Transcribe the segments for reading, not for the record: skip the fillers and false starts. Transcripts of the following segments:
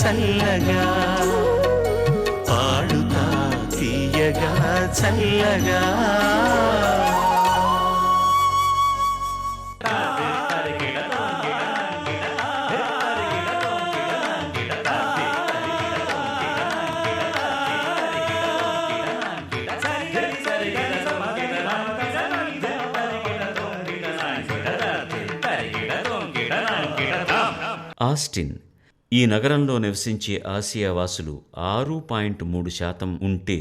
చల్లగా పాడుతా తీయగా చల్లగా. ఆస్టిన్ ఈ నగరంలో నివసించే ఆసియా వాసులు 6.3% ఉంటే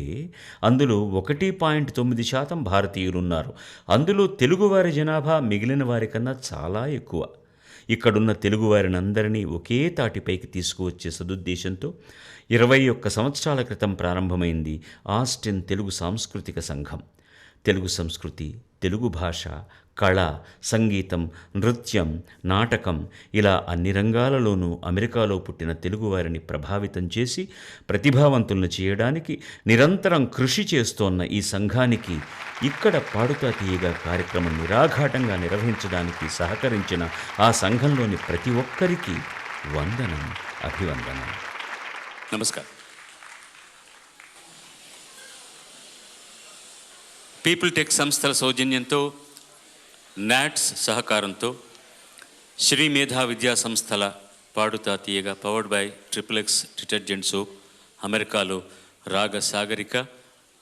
అందులో 1.9% భారతీయులున్నారు. అందులో తెలుగువారి జనాభా మిగిలిన వారికన్నా చాలా ఎక్కువ. ఇక్కడున్న తెలుగువారినందరినీ ఒకే తాటిపైకి తీసుకువచ్చే సదుద్దేశంతో 21 సంవత్సరాల క్రితం ప్రారంభమైంది ఆస్టిన్ తెలుగు సాంస్కృతిక సంఘం. తెలుగు సంస్కృతి, తెలుగు భాష, కళ, సంగీతం, నృత్యం, నాటకం ఇలా అన్ని రంగాలలోనూ అమెరికాలో పుట్టిన తెలుగువారిని ప్రభావితం చేసి ప్రతిభావంతులను చేయడానికి నిరంతరం కృషి చేస్తోన్న ఈ సంఘానికి ఇక్కడ పాడుతా తీయగా కార్యక్రమం నిరాఘాటంగా నిర్వహించడానికి సహకరించిన ఆ సంఘంలోని ప్రతి ఒక్కరికి వందనం, అభివందనం. నమస్కారం. పీపుల్ టెక్ సంస్థల సౌజన్యంతో, నాట్స్ సహకారంతో శ్రీ మేధా విద్యా సంస్థల Padutha Theeyaga powered by XXX detergent soap, అమెరికాలో రాగ సాగరిక,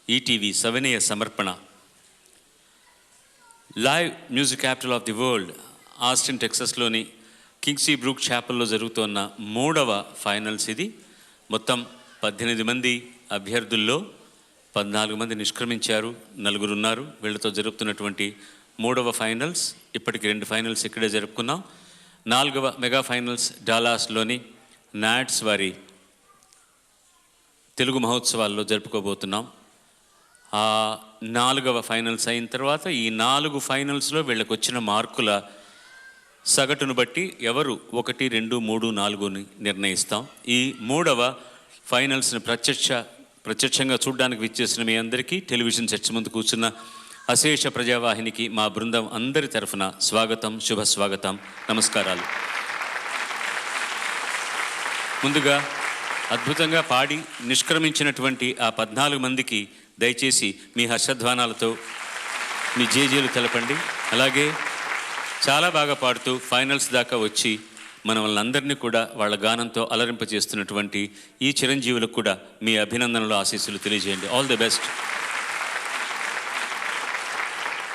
ఈటీవీ సవినయ సమర్పణ. Live music capital of the world Austin టెక్సస్లోని కింగ్సీ బ్రూక్ చాపెల్లో జరుగుతున్న 3వ ఫైనల్స్ ఇది. మొత్తం 18 మంది అభ్యర్థుల్లో 14 మంది నిష్క్రమించారు, 4 ఉన్నారు. వీళ్ళతో జరుపుతున్నటువంటి 3వ ఫైనల్స్. ఇప్పటికి 2 ఫైనల్స్ ఇక్కడే జరుపుకున్నాం. 4వ మెగా ఫైనల్స్ డాలాస్లోని నాట్స్ వారి తెలుగు మహోత్సవాల్లో జరుపుకోబోతున్నాం. ఆ 4వ ఫైనల్స్ అయిన తర్వాత ఈ 4 ఫైనల్స్లో వీళ్ళకి వచ్చిన మార్కుల సగటును బట్టి ఎవరు 1, 2, 3, 4ని నిర్ణయిస్తాం. ఈ 3వ ఫైనల్స్ని ప్రత్యక్షంగా చూడడానికి విచ్చేసిన మీ అందరికీ, టెలివిజన్ సెట్స్ ముందు కూర్చున్న అశేష ప్రజావాహినికి మా బృందం అందరి తరఫున స్వాగతం, శుభ స్వాగతం, నమస్కారాలు. ముందుగా అద్భుతంగా పాడి నిష్క్రమించినటువంటి ఆ 14 మందికి దయచేసి మీ హర్షధ్వానాలతో మీ జేజేలు తెలపండి. అలాగే చాలా బాగా పాడుతూ ఫైనల్స్ దాకా వచ్చి మన వాళ్ళందరినీ కూడా వాళ్ళ గానంతో అలరింపజేస్తున్నటువంటి ఈ చిరంజీవులకు కూడా మీ అభినందనలు, ఆశీస్సులు తెలియజేయండి. All the best.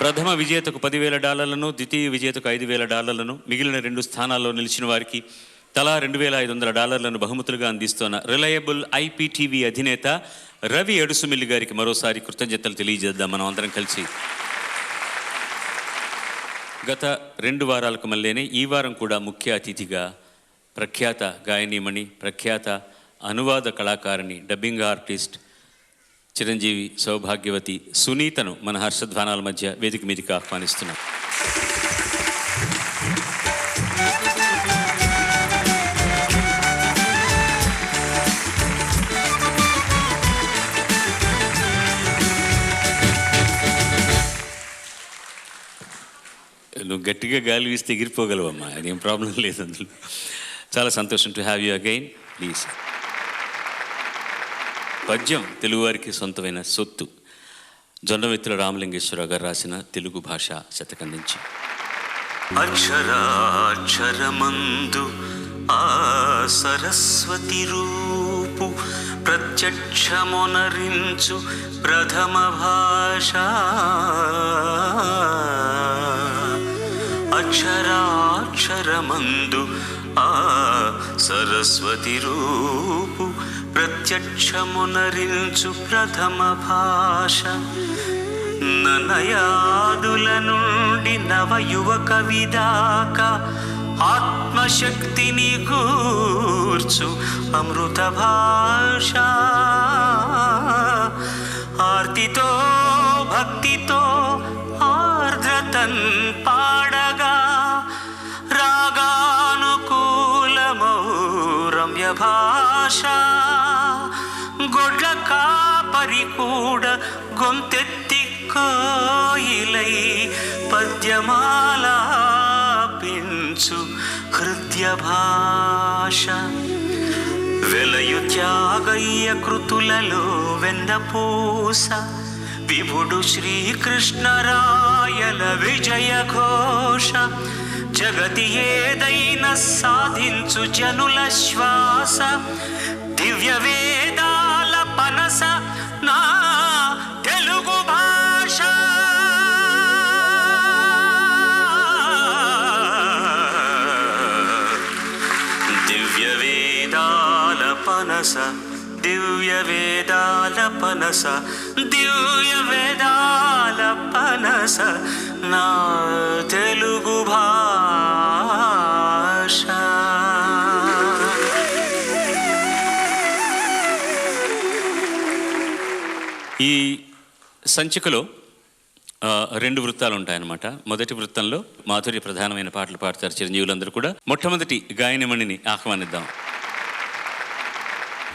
ప్రథమ విజేతకు $10,000, ద్వితీయ విజేతకు $5,000, మిగిలిన 2 స్థానాల్లో నిలిచిన వారికి తలా $2,500 బహుమతులుగా అందిస్తున్న రిలయబుల్ IPTV అధినేత రవి అడుసుమిల్లి గారికి మరోసారి కృతజ్ఞతలు తెలియజేద్దాం మనం అందరం కలిసి. గత 2 వారాలకు మళ్ళీనే ఈ వారం కూడా ముఖ్య అతిథిగా ప్రఖ్యాత గాయనీమణి, ప్రఖ్యాత అనువాద కళాకారిణి, డబ్బింగ్ ఆర్టిస్ట్ చిరంజీవి సౌభాగ్యవతి సునీతను మన హర్షధ్వానాల మధ్య వేదిక మీదకి ఆహ్వానిస్తున్నాం. నువ్వు గట్టిగా గాలి వీస్తే ఎగిరిపోగలవమ్మా, అదేం ప్రాబ్లం లేదు అందులో. చాలా సంతోషం to have you again. Please. పద్యం తెలుగువారికి సొంతమైన సొత్తు. జొన్నవిత్తుల రామలింగేశ్వరరావు గారు రాసిన తెలుగు భాష శతకం నుంచి. అక్షరాక్షరమందు ఆ సరస్వతి రూపు ప్రత్యక్షమునరించు ప్రథమ భాష. అక్షరాక్షరమందు ఆ సరస్వతి రూపు ప్రత్యక్షమునరించు ప్రథమ భాష. ననయాదుల నుండి నవయువ కవిదాకా ఆత్మశక్తిని గూర్చు అమృత భాష. ఆర్తితో భక్తితో ఆర్ద్రతన్ పాడగా రాగానుకూలమౌ రమ్య భాష. గొడ్ల కాపరి కూడా గొంతెత్తి కోయిలై పద్యమాలాపించు హృదయ భాష. వెలయు త్యాగయ్య కృతులలో వెన్నపూస విభుడు శ్రీకృష్ణరాయల విజయ ఘోష జగతి ఏదైనా సాధించు జనుల శ్వాస దివ్య వేదాల పనస నా తెలుగు భాష. దివ్య వేదాల పనస దివ్య వేదాల పనస దివ్య వేదాల పనస నా తెలుగు భాష. ఈ సంచికలో రెండు వృత్తాలు ఉంటాయన్నమాట. మొదటి వృత్తంలో మాధుర్య ప్రధానమైన పాటలు పాడతారు చిరంజీవులందరూ కూడా. మొట్టమొదటి గాయనిమణిని ఆహ్వానిద్దాం.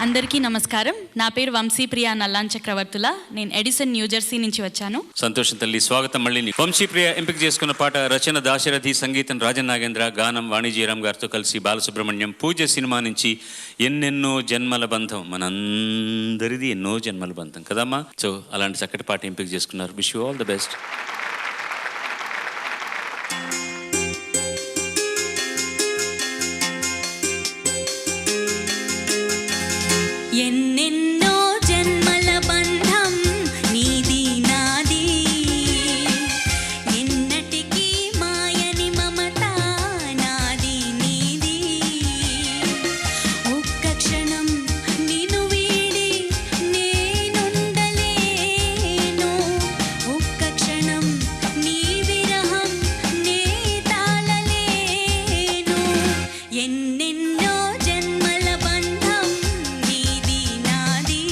అందరికీ నమస్కారం. నా పేరు వంశీప్రియ నల్లాన్ చక్రవర్తుల. నేను ఎడిసన్ న్యూజెర్సీ నుంచి వచ్చాను. సంతోషం తల్లి, స్వాగతం. మళ్ళీ వంశీప్రియ ఎంపిక చేసుకున్న పాట రచన దాశరథి, సంగీతం రాజన్ నాగేంద్ర, గానం వాణిజీరామ్ గారితో కలిసి బాలసుబ్రహ్మణ్యం. పూజ సినిమా నుంచి ఎన్నెన్నో జన్మల బంధం, మనందరిది ఎన్నో జన్మల బంధం కదమ్మా. సో అలాంటి చక్కటి పాట ఎంపిక చేసుకున్నారు. Wish you all the best. ఎన్నెన్నో జన్మల బంధం నీది నాది, ఎన్నటికీ మాయని మమత నాది నీది. ఒక్క క్షణం నిన్ను వీడి నేనుండలేను, ఒక్క క్షణం నీ విరహం నే తాళలేను. ఎన్నెన్నో జన్మల బంధం నీది నాది,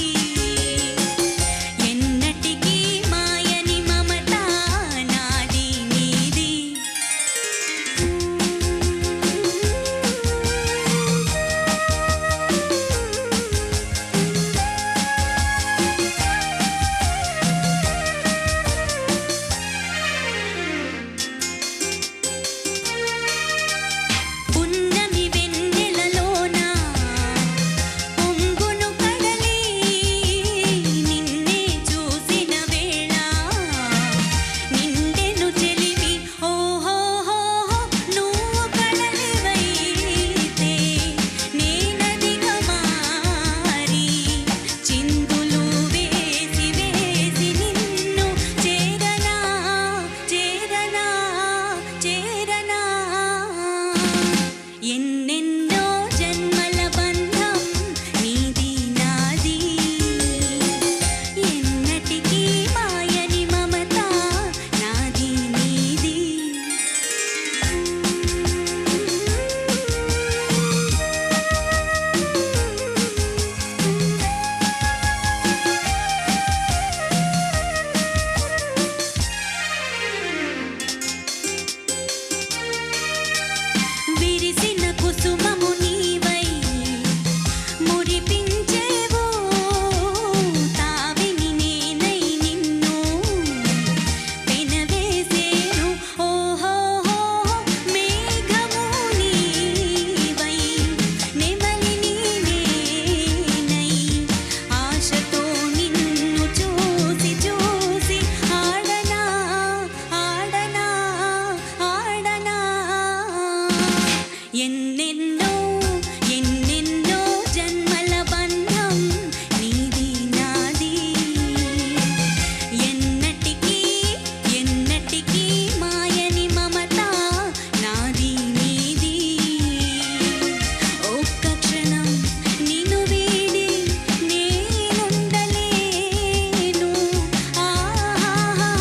ఎన్నటికీ మాయని మమత నాది నీది. పున్నమి వెన్నెలలోన పొంగును కడలి, నిన్నే చూసిన వేళ నిండెను చెలిమి. ఓహోహో నువ్వు కడలివైతే నేనదిగా మారి, చిందులు వేసి వేసి నిన్ను చేరనా చేరనా చేరనా. ఎన్నెన్నో జన్మల బంధం నీది నాది, ఎన్నటికీ మాయని మమత నాది నీది. విరిసిన కుసుమము నీవై మురిపించేవు, తావిని నేనై నిన్ను పెనవేసేను. ఓహోహో మేఘము నీవై నెమలిని నేనై, ఆశతో నిన్ను చూసి చూసి ఆడనా ఆడనా ఆడనా. ఎన్నెన్నో ఎన్నెన్నో జన్మల బంధం నీది నాది, ఎన్నటికీ ఎన్నటికీ మాయని మమత నాది నీది. ఒక్క క్షణం నిన్ను వీడి నేనుండలేను. ఆహాహా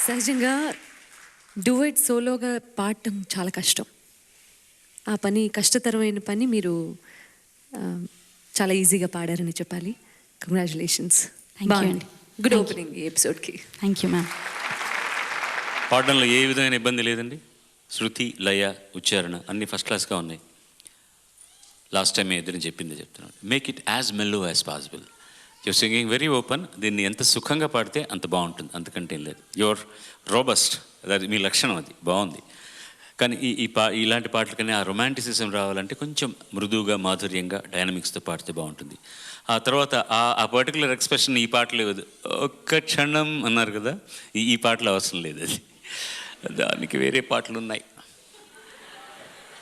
సహజంగా డూయట్ సోలోగా పాడటం చాలా కష్టం. ఆ పని కష్టతరమైన పని మీరు చాలా ఈజీగా పాడారని చెప్పాలి. కంగ్రాచులేషన్స్. Thank you అండి. గుడ్ ఓపెనింగ్ ఈ ఎపిసోడ్కి. Thank you ma'am. పాడడంలో ఏ విధమైన ఇబ్బంది లేదండి. శృతి, లయ, ఉచ్చారణ అన్నీ ఫస్ట్ క్లాస్గా ఉన్నాయి. లాస్ట్ టైం ఎదురు చెప్పిందే చెప్తున్నాను. మేక్ ఇట్ యాజ్ మెల్లో as possible. Your singing very open. దీన్ని ఎంత సుఖంగా పాడితే అంత బాగుంటుంది, అంతకంటే ఏం లేదు. యువర్ రోబస్ట్, అది మీ లక్షణం, అది బాగుంది. కానీ ఇలాంటి పాటలకనే ఆ రొమాంటిసిజం రావాలంటే కొంచెం మృదువుగా, మాధుర్యంగా, డైనమిక్స్తో పాడితే బాగుంటుంది. ఆ తర్వాత ఆ పర్టికులర్ ఎక్స్ప్రెషన్ ఈ పాటలో ఒక్క క్షణం అన్నారు కదా, ఈ పాటలో అవసరం లేదు. అది దానికి వేరే పాటలు ఉన్నాయి.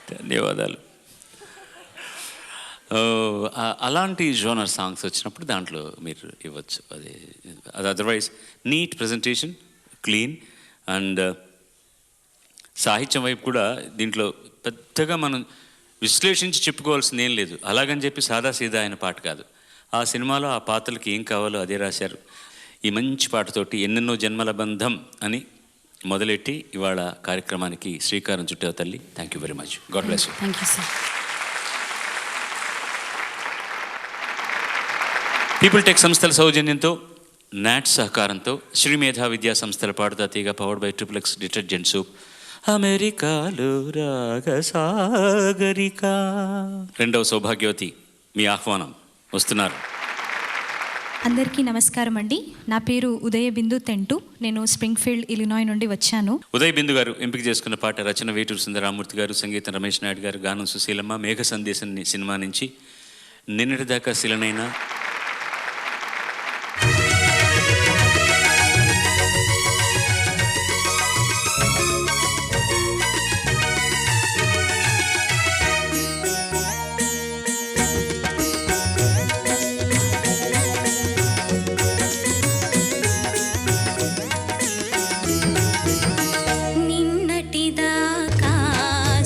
ధన్యవాదాలు. అలాంటి జోనర్ సాంగ్స్ వచ్చినప్పుడు దాంట్లో మీరు ఇవ్వచ్చు. అది otherwise neat presentation, clean. And సాహిత్యం వైపు కూడా దీంట్లో పెద్దగా మనం విశ్లేషించి చెప్పుకోవాల్సింది ఏం లేదు. అలాగని చెప్పి సాదాసీదా అయిన పాట కాదు. ఆ సినిమాలో ఆ పాత్రలకి ఏం కావాలో అదే రాశారు. ఈ మంచి పాటతోటి ఎన్నెన్నో జన్మల బంధం అని మొదలెట్టి ఇవాళ కార్యక్రమానికి శ్రీకారం చుట్టావు తల్లి. Thank you very much. God bless you. Thank you sir. People Tech సంస్థల సౌజన్యంతో, నాట్ సహకారంతో శ్రీ మేధా విద్యా సంస్థల పాడుతా తీగ powered by triplex detergent soap, అమెరికాలో రాగసాగరిక. రెండవ సౌభాగ్యవతి మీ ఆహ్వానం వస్తున్నారు. అందరికీ నమస్కారం అండి. నా పేరు ఉదయ బిందు తెంటు. నేను స్ప్రింగ్ఫీల్డ్, ఇలినాయ్ నుండి వచ్చాను. ఉదయ్ బిందు గారు ఎంపిక చేసుకున్న పాట రచన వేటూరు సుందరరామూర్తి గారు, సంగీతం రమేష్ నాయుడు గారు, గానం సుశీలమ్మ. మేఘ సందేశం సినిమా నుంచి నిన్నటిదాకా శిలనైనా. నిన్నటిదాకా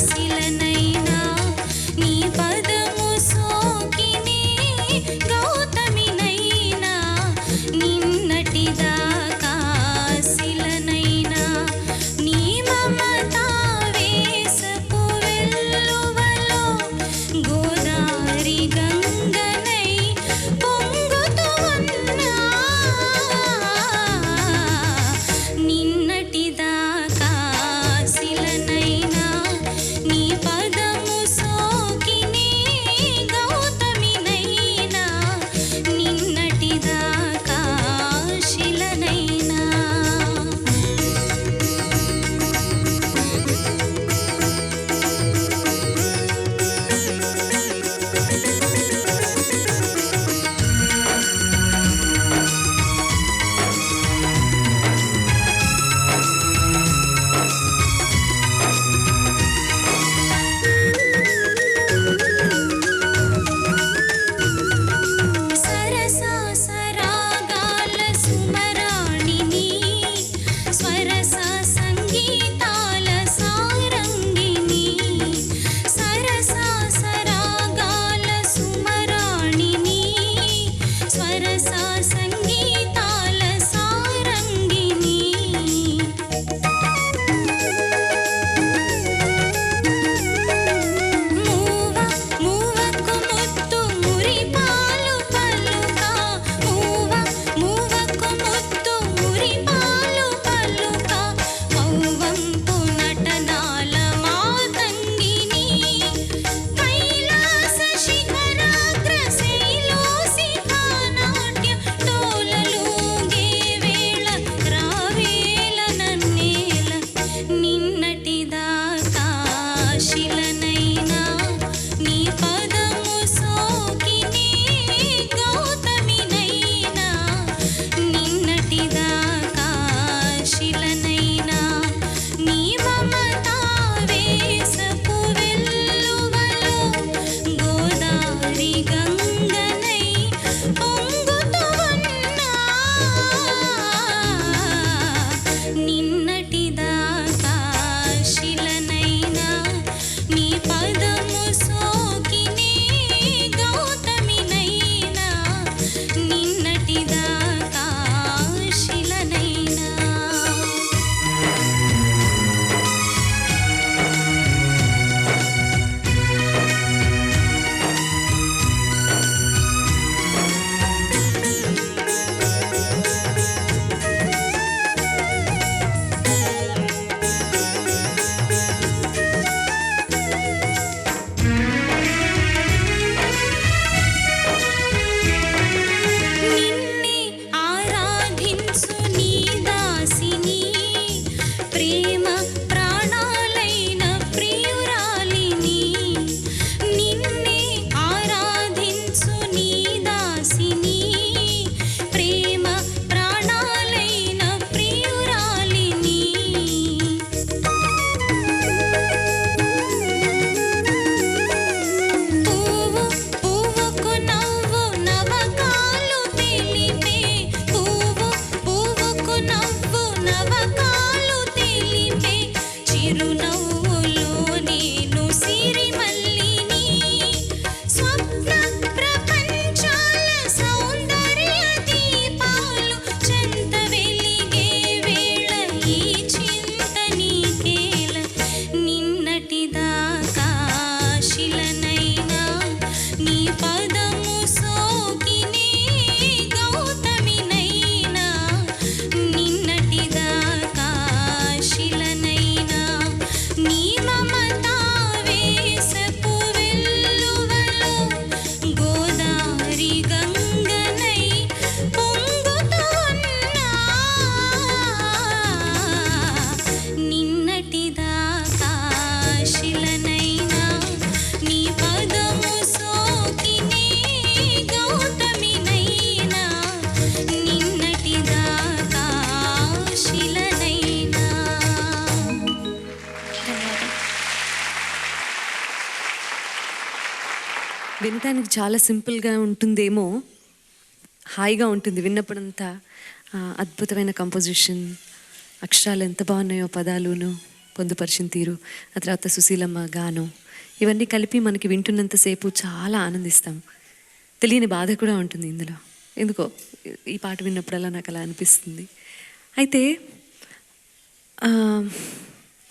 శిలనైనా నీ పదము సోకినే గౌతమినైనా. నిన్నటిదాకా శిలనైనా నీ మమతా వేసపు వెల్లువలో గోదారి గంగనై పొంగుతూ ఉన్నా. నిన్నటిదాకా శిలనైనా నీ పదము సోకినే గౌతమినైనా. నిన్నటిదాకా శిలనైనా. సరసా సరాగాల సుమరాణిని, స్వరస సంగీతాల సారంగిని. సరసా సరాగాల సుమరాణిని, స్వరస సంగీతాల సారంగిని. మూవకు ముత్తు మురిపాలు పలుక. మూవకు ముత్తు మురిపాలు పలుక. మౌవంపు నటనాల మాతంగిని. కైలాస శిఖరాగ్ర శైలోసిఖానాట్య టోలలుగే వేళ రావేల నన్నేల. నిన్నటిదాకా శిలనైనా నీ పదము సోకినే గౌతమినైనా. నిన్నటిదాకా శిలనైనా నీ మమతా వేసపు వెల్లువలో గోదారి గంగనై పొంగుతూ ఉన్నా. నిన్నటిదాకా శిలనైనా నీ పదము సోకినే గౌతమినైనా. నిన్నటిదాకా శిలనైనా. వినటానికి చాలా సింపుల్గా ఉంటుందేమో, హాయిగా ఉంటుంది విన్నప్పుడంతా. అద్భుతమైన కంపోజిషన్, అక్షరాలు ఎంత బాగున్నాయో, పదాలును పొందుపరిచిన తీరు, ఆ తర్వాత సుశీలమ్మ గానం, ఇవన్నీ కలిపి మనకి వింటున్నంతసేపు చాలా ఆనందిస్తాం. తెలియని బాధ కూడా ఉంటుంది ఇందులో. ఎందుకో ఈ పాట విన్నప్పుడల్లా నాకు అలా అనిపిస్తుంది. అయితే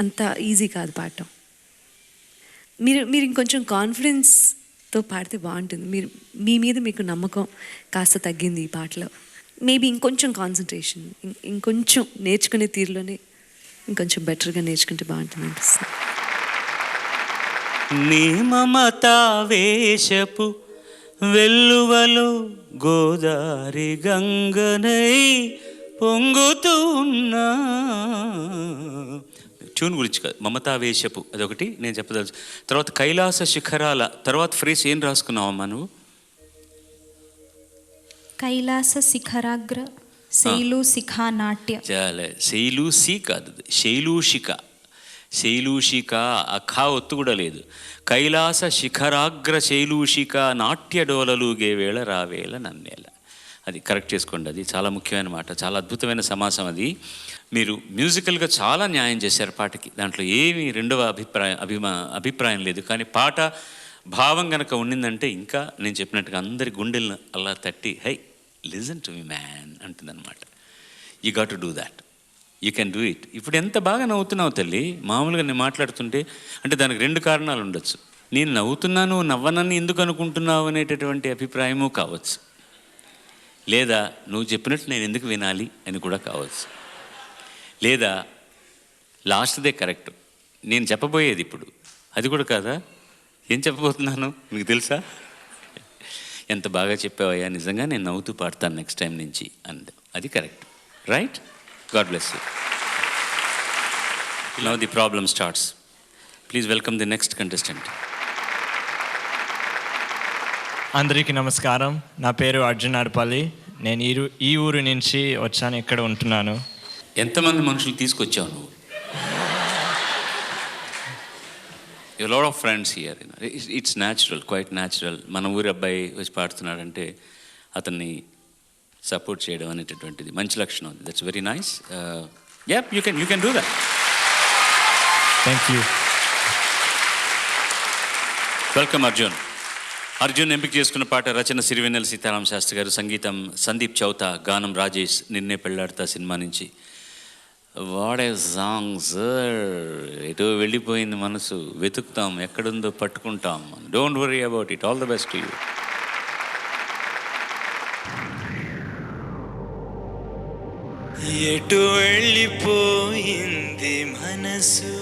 అంత ఈజీ కాదు పాడటం. మీరు ఇంకొంచెం కాన్ఫిడెన్స్తో పాడితే బాగుంటుంది. మీ మీద మీకు నమ్మకం కాస్త తగ్గింది ఈ పాటలో. మేబీ ఇంకొంచెం కాన్సన్ట్రేషన్, ఇంకొంచెం నేర్చుకునే తీరులోనే ఇంకొంచెం బెటర్గా నేర్చుకుంటే బాగుంటుంది అనిపిస్తుంది. నీ మమతా వేషపు వెల్లువలో గోదారి గంగనై పొంగుతూ ఉన్నా. ట్యూన్ గురించి కాదు, మమతావేశపు అదొకటి నేను చెప్పదలుచు. తర్వాత కైలాస శిఖరాల తర్వాత ఫ్రేస్ ఏం రాసుకున్నావమ్మా నువ్వు? కైలాస శిఖరాగ్ర శైలు శిఖా నాట్య. చాలా శైలూసి కాదు, శైలూషిక. శైలూషిక ఆ ఖా ఒత్తు కూడా లేదు. కైలాస శిఖరాగ్ర శైలూషిక నాట్య డోలలుగే వేళ రావేళ నన్నేల. అది కరెక్ట్ చేసుకోండి, అది చాలా ముఖ్యమైన మాట, చాలా అద్భుతమైన సమాసం అది. మీరు మ్యూజికల్గా చాలా న్యాయం చేశారు పాటకి, దాంట్లో ఏమీ రెండవ అభిప్రాయం లేదు. కానీ పాట భావం కనుక ఉండిందంటే ఇంకా నేను చెప్పినట్టుగా అందరి గుండెలను అలా తట్టి hi listen to me man అంటుందన్నమాట. You got to do that, you can do it. ఇప్పుడు ఎంత బాగా నవ్వుతున్నావు తల్లి. మామూలుగా నేను మాట్లాడుతుంటే అంటే దానికి రెండు కారణాలు ఉండొచ్చు. నేను నవ్వుతున్నాను, నవ్వనని ఎందుకు అనుకుంటున్నావు అనేటటువంటి అభిప్రాయము కావచ్చు, లేదా నువ్వు చెప్పినట్టు నేను ఎందుకు వినాలి అని కూడా కావచ్చు, లేదా లాస్ట్దే కరెక్ట్ నేను చెప్పబోయేది ఇప్పుడు అది కూడా కాదా. ఏం చెప్పబోతున్నాను మీకు తెలుసా? ఎంత బాగా చెప్పావయ్యా, నిజంగా నేను నవ్వుతూ పాడతాను నెక్స్ట్ టైం నుంచి అండ్ అది correct, right? God bless you. Now the problem starts. Please welcome the next contestant. అందరికీ నమస్కారం. నా పేరు అర్జున్ అర్పల్లి. నేను ఈ ఊరు నుంచి వచ్చాను, ఇక్కడ ఉంటున్నాను. ఎంతమంది మనుషులు తీసుకొచ్చావు నువ్వు? You lot of friends here. It's natural, quite natural. మన ఊరి అబ్బాయి వచ్చి పాడుతున్నాడంటే అతన్ని సపోర్ట్ చేయడం అనేటటువంటిది మంచి లక్షణం. That's very nice. You can do that. Thank you. Welcome Arjun. Arjun ఎంపిక చేసుకున్న పాట రచన సిరివెన్నెల సీతారామ శాస్త్రి గారు, సంగీతం సందీప్ చౌతా, గానం రాజేష్, నిన్నే పెళ్ళాడతా సినిమా నుంచి. What a song sir. ఎటో వెళ్ళిపోయింది మనసు, వెతుకుతాం, ఎక్కడుందో పట్టుకుంటాం. Don't worry about it. All the best to you. ఎటు వెళ్ళిపోయింది మనసు,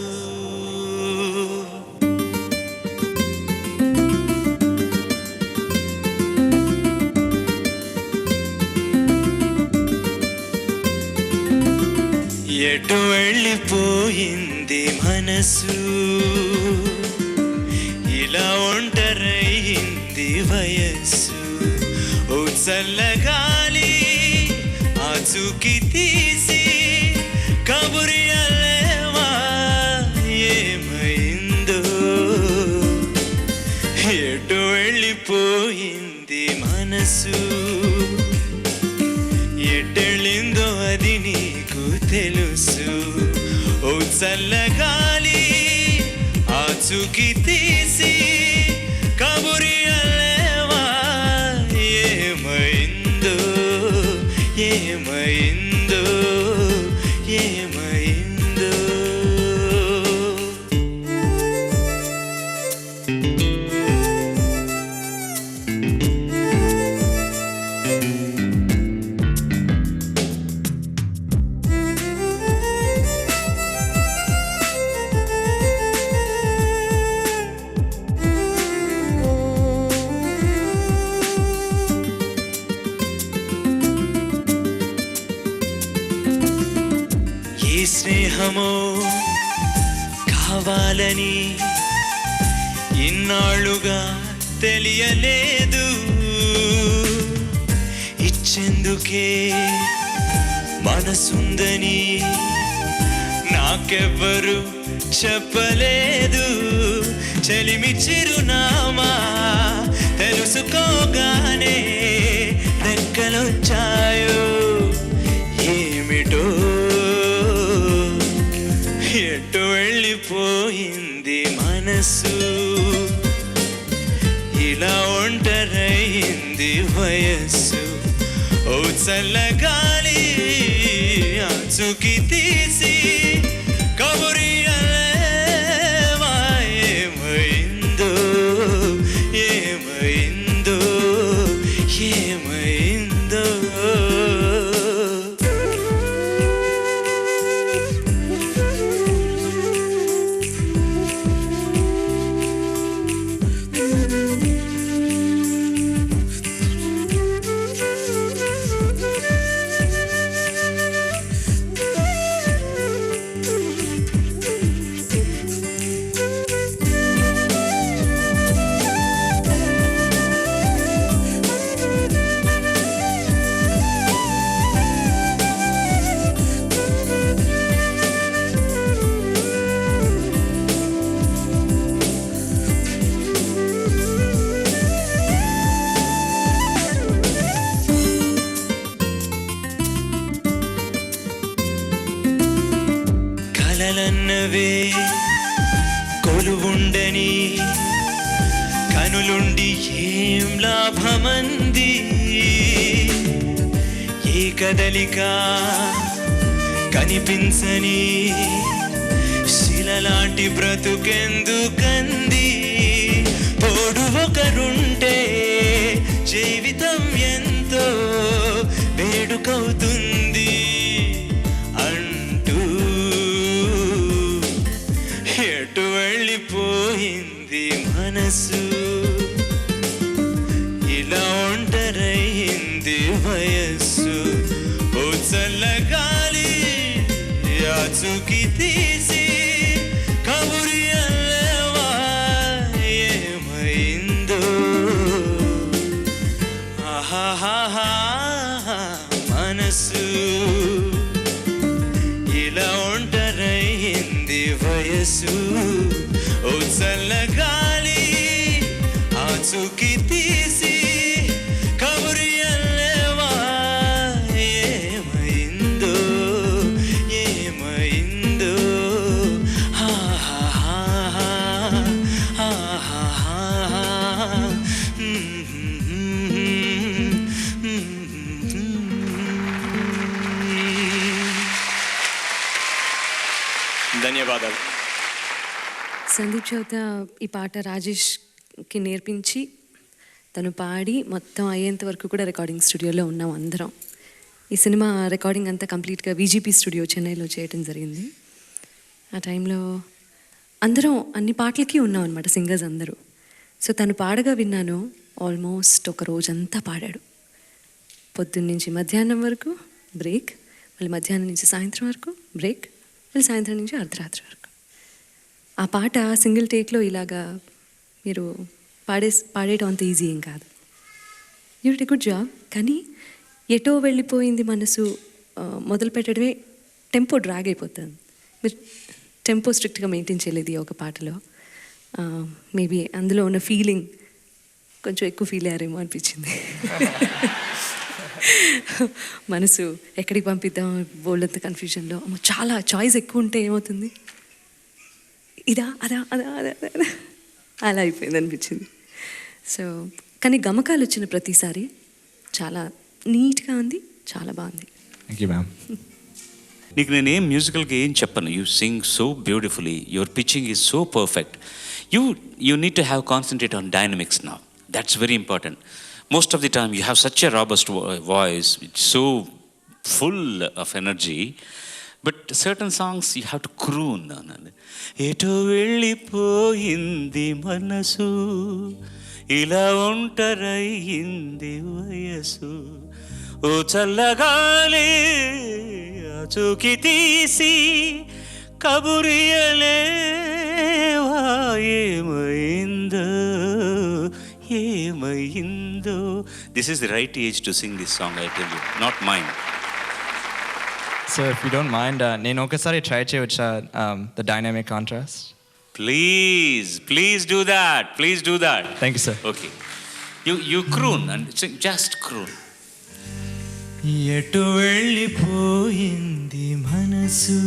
ఎటు వెళ్ళిపోయింది మనసు, ఇలా ఒంటరయింది వయస్సు. ఓ చల్లగాలి ఆచూకి తీసి కబురియలేవా ఏమైందో. ఎటు వెళ్ళిపోయింది మనసు, ఎట్టెళ్ళిందో అది నీకు తెలుసు. ఓ చల్లగాలి ఆచూకి తీసి కబురియలేవా ఏమైందో ఏమైందో ఏమైందో. ఏ స్నేహమో కావాలని ఇన్నాళ్ళుగా తెలియలేదు, ఇచ్చేందుకే మనసుందని నాకెవ్వరు చెప్పలేదు. చెలిమి చిరునామా చూసుకోగానే రెక్కలొచ్చాయో ఏమిటో ఎటు వెళ్ళిపోయింది మనసు ఇలా ఒంటరైంది వయస్సు ఓ చల్లగాలి ఆచుకి తీసి కబురియలేవా ఏమైందో ఏమైందో ఏమైందో కలలన్నవే కొలువుండని కనులుండి ఏం లాభమంది ఏ కదలిక కనిపించని శిలలాంటి బ్రతుకెందుకంది తోడు ఒకరుంటే జీవితం ఎంతో వేడుకవుతుంది అంటూ ఎటు వెళ్ళిపోయింది మనసు ఇలా ఒంటరైంది వయస్సు ఓ చల్లగాలి ఆచుకి తీసి కబురియలేవా ఏమైందో ఆహాహా మనసు ఇలా ఒంటరైంది వయసు ఓ చల్లగాలి ఆచుకి తీసి కబురియలేవా ఏమైందో ఏమైందో ఆహాహా ఆహాహా ధన్యవాదాలు. సందీప్ చౌత ఈ పాట రాజేష్కి నేర్పించి తను పాడి మొత్తం అయ్యేంత వరకు కూడా రికార్డింగ్ స్టూడియోలో ఉన్నాం అందరం. ఈ సినిమా రికార్డింగ్ అంతా కంప్లీట్గా విజిపి స్టూడియో చెన్నైలో చేయడం జరిగింది. ఆ టైంలో అందరం అన్ని పాటలకి ఉన్నాం అనమాట, సింగర్స్ అందరూ. సో తను పాడగా విన్నాను. ఆల్మోస్ట్ ఒక రోజంతా పాడాడు. పొద్దున్న నుంచి మధ్యాహ్నం వరకు బ్రేక్, మళ్ళీ మధ్యాహ్నం నుంచి సాయంత్రం వరకు బ్రేక్, మళ్ళీ సాయంత్రం నుంచి అర్ధరాత్రి వరకు. ఆ పాట సింగిల్ టేక్లో ఇలాగా మీరు పాడేయటం అంత ఈజీ ఏం కాదు. You did a good job. కానీ ఎటో వెళ్ళిపోయింది మనసు మొదలు పెట్టడమే టెంపో డ్రాగ్ అయిపోతుంది. మీరు టెంపో స్ట్రిక్ట్గా మెయింటైన్ చేయలేదు ఈ ఒక పాటలో. మేబీ అందులో ఉన్న ఫీలింగ్ కొంచెం ఎక్కువ ఫీల్ అయ్యారేమో అనిపించింది. మనసు ఎక్కడికి పంపిద్దాం బోల్డంత కన్ఫ్యూజన్లో. చాలా చాయిస్ ఎక్కువ ఉంటే ఏమవుతుంది, ఇదా అదా అదా అదా అదా అలా అయిపోయింది అనిపించింది. సో కానీ గమకాలు వచ్చిన ప్రతిసారి చాలా నీట్గా ఉంది, చాలా బాగుంది. Thank you ma'am. నీకు నేనేం మ్యూజికల్గా ఏం చెప్పను. You sing so beautifully, your pitching is so perfect. You need to have concentrate on dynamics now. That's very important. Most of the time you have such a robust voice, it's so full of energy, but certain songs you have to croon. ఎటో వెళ్ళిపోయింది మనసు, ఇలా ఒంటరయింది వయసు, ఓ చల్లగాలి చూకి తీసి కబురియలేవా ఏమైందో ఏమైందో. This is the right age to sing this song, I tell you, not mine. So if you don't mind, నేను ఒకసారి ట్రై చేయవచ్చా the dynamic contrast? Please do that. Please do that. Thank you, sir. Okay. You croon and sing, just croon. ఎటు వెళ్ళిపోయింది మనసు,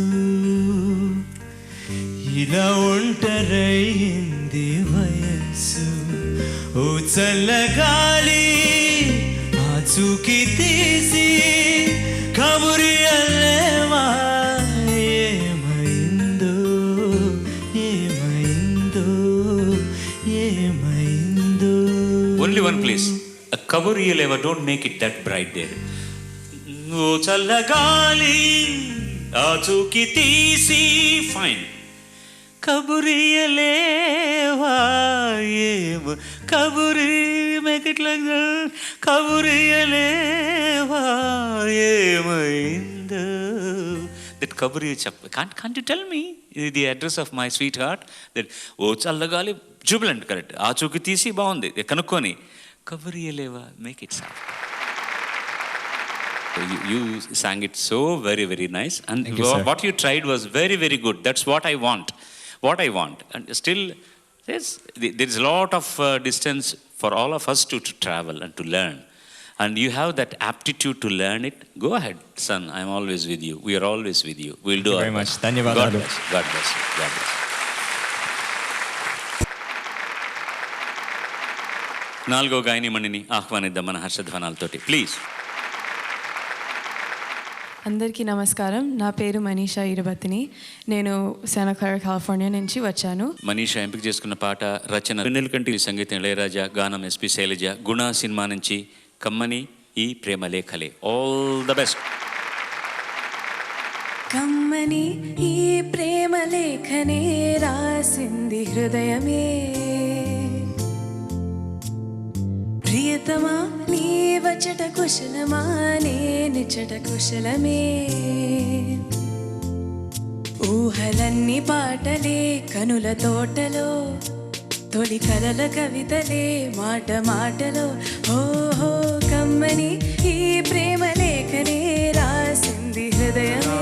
ఇలా ఒంటరయింది వయస్సు. ఓ చల్లగాలి ఆచూకి తీసి కబురియలేవా, ఏమైందో ఏమైందో ఏమైందో. Only one place. A cover lever, don't make it that bright there. ఓ చల్లగాలి ఆచూకి తీసి, ఫైన్. కబురియలేవా ఏమో కబురి, మేక్ ఇట్ లైక్ దట్. కబురియలేవా ఏమైందో. దట్ కబురి can't you tell me the address of my sweetheart? That ఓ చల్లగాలి జుబిలెంట్, కరెక్ట్. ఆచూకి తీసి బాగుంది కనుక్కొని. కబురియలేవా, make it soft. You sang it so very, very nice. And Thank you, sir. what you tried was very, very good. That's what I want. And still, there is a lot of distance for all of us to travel and to learn. And you have that aptitude to learn it. Go ahead, son. I'm always with you. We are always with you. We'll do Thank you our very much. best. ధన్యవాదాలు. God bless. God bless you. God bless you. నాలుగో గాయనిమణిని ఆహ్వానిద్దాం మన హర్షధ్వానాలతోటి, please. అందరికీ నమస్కారం. నా పేరు మనీషా ఈరబత్తిని. నేను Santa Clara California నుంచి వచ్చాను. మనీషా ఎంపిక చేసుకున్న పాట రచన వెన్నెలకంటి, సంగీతం ఇళయరాజా, గానం ఎస్పి శైలజ, గుణ సినిమా నుంచి కమ్మని ఈ ప్రేమ లేఖలే. All the best. కమ్మని ఈ ప్రేమ లేఖనే రాసింది హృదయమే, ప్రియతమా నీ వచ్చట కుశలమా, నేనిచ్చట కుశలమే. ఊహలన్నీ పాటలే కనుల తోటలో, తొలి కలల కవితలే మాట మాటలో. ఓహో కమ్మని ఈ ప్రేమ లేఖనే రాసింది హృదయమే,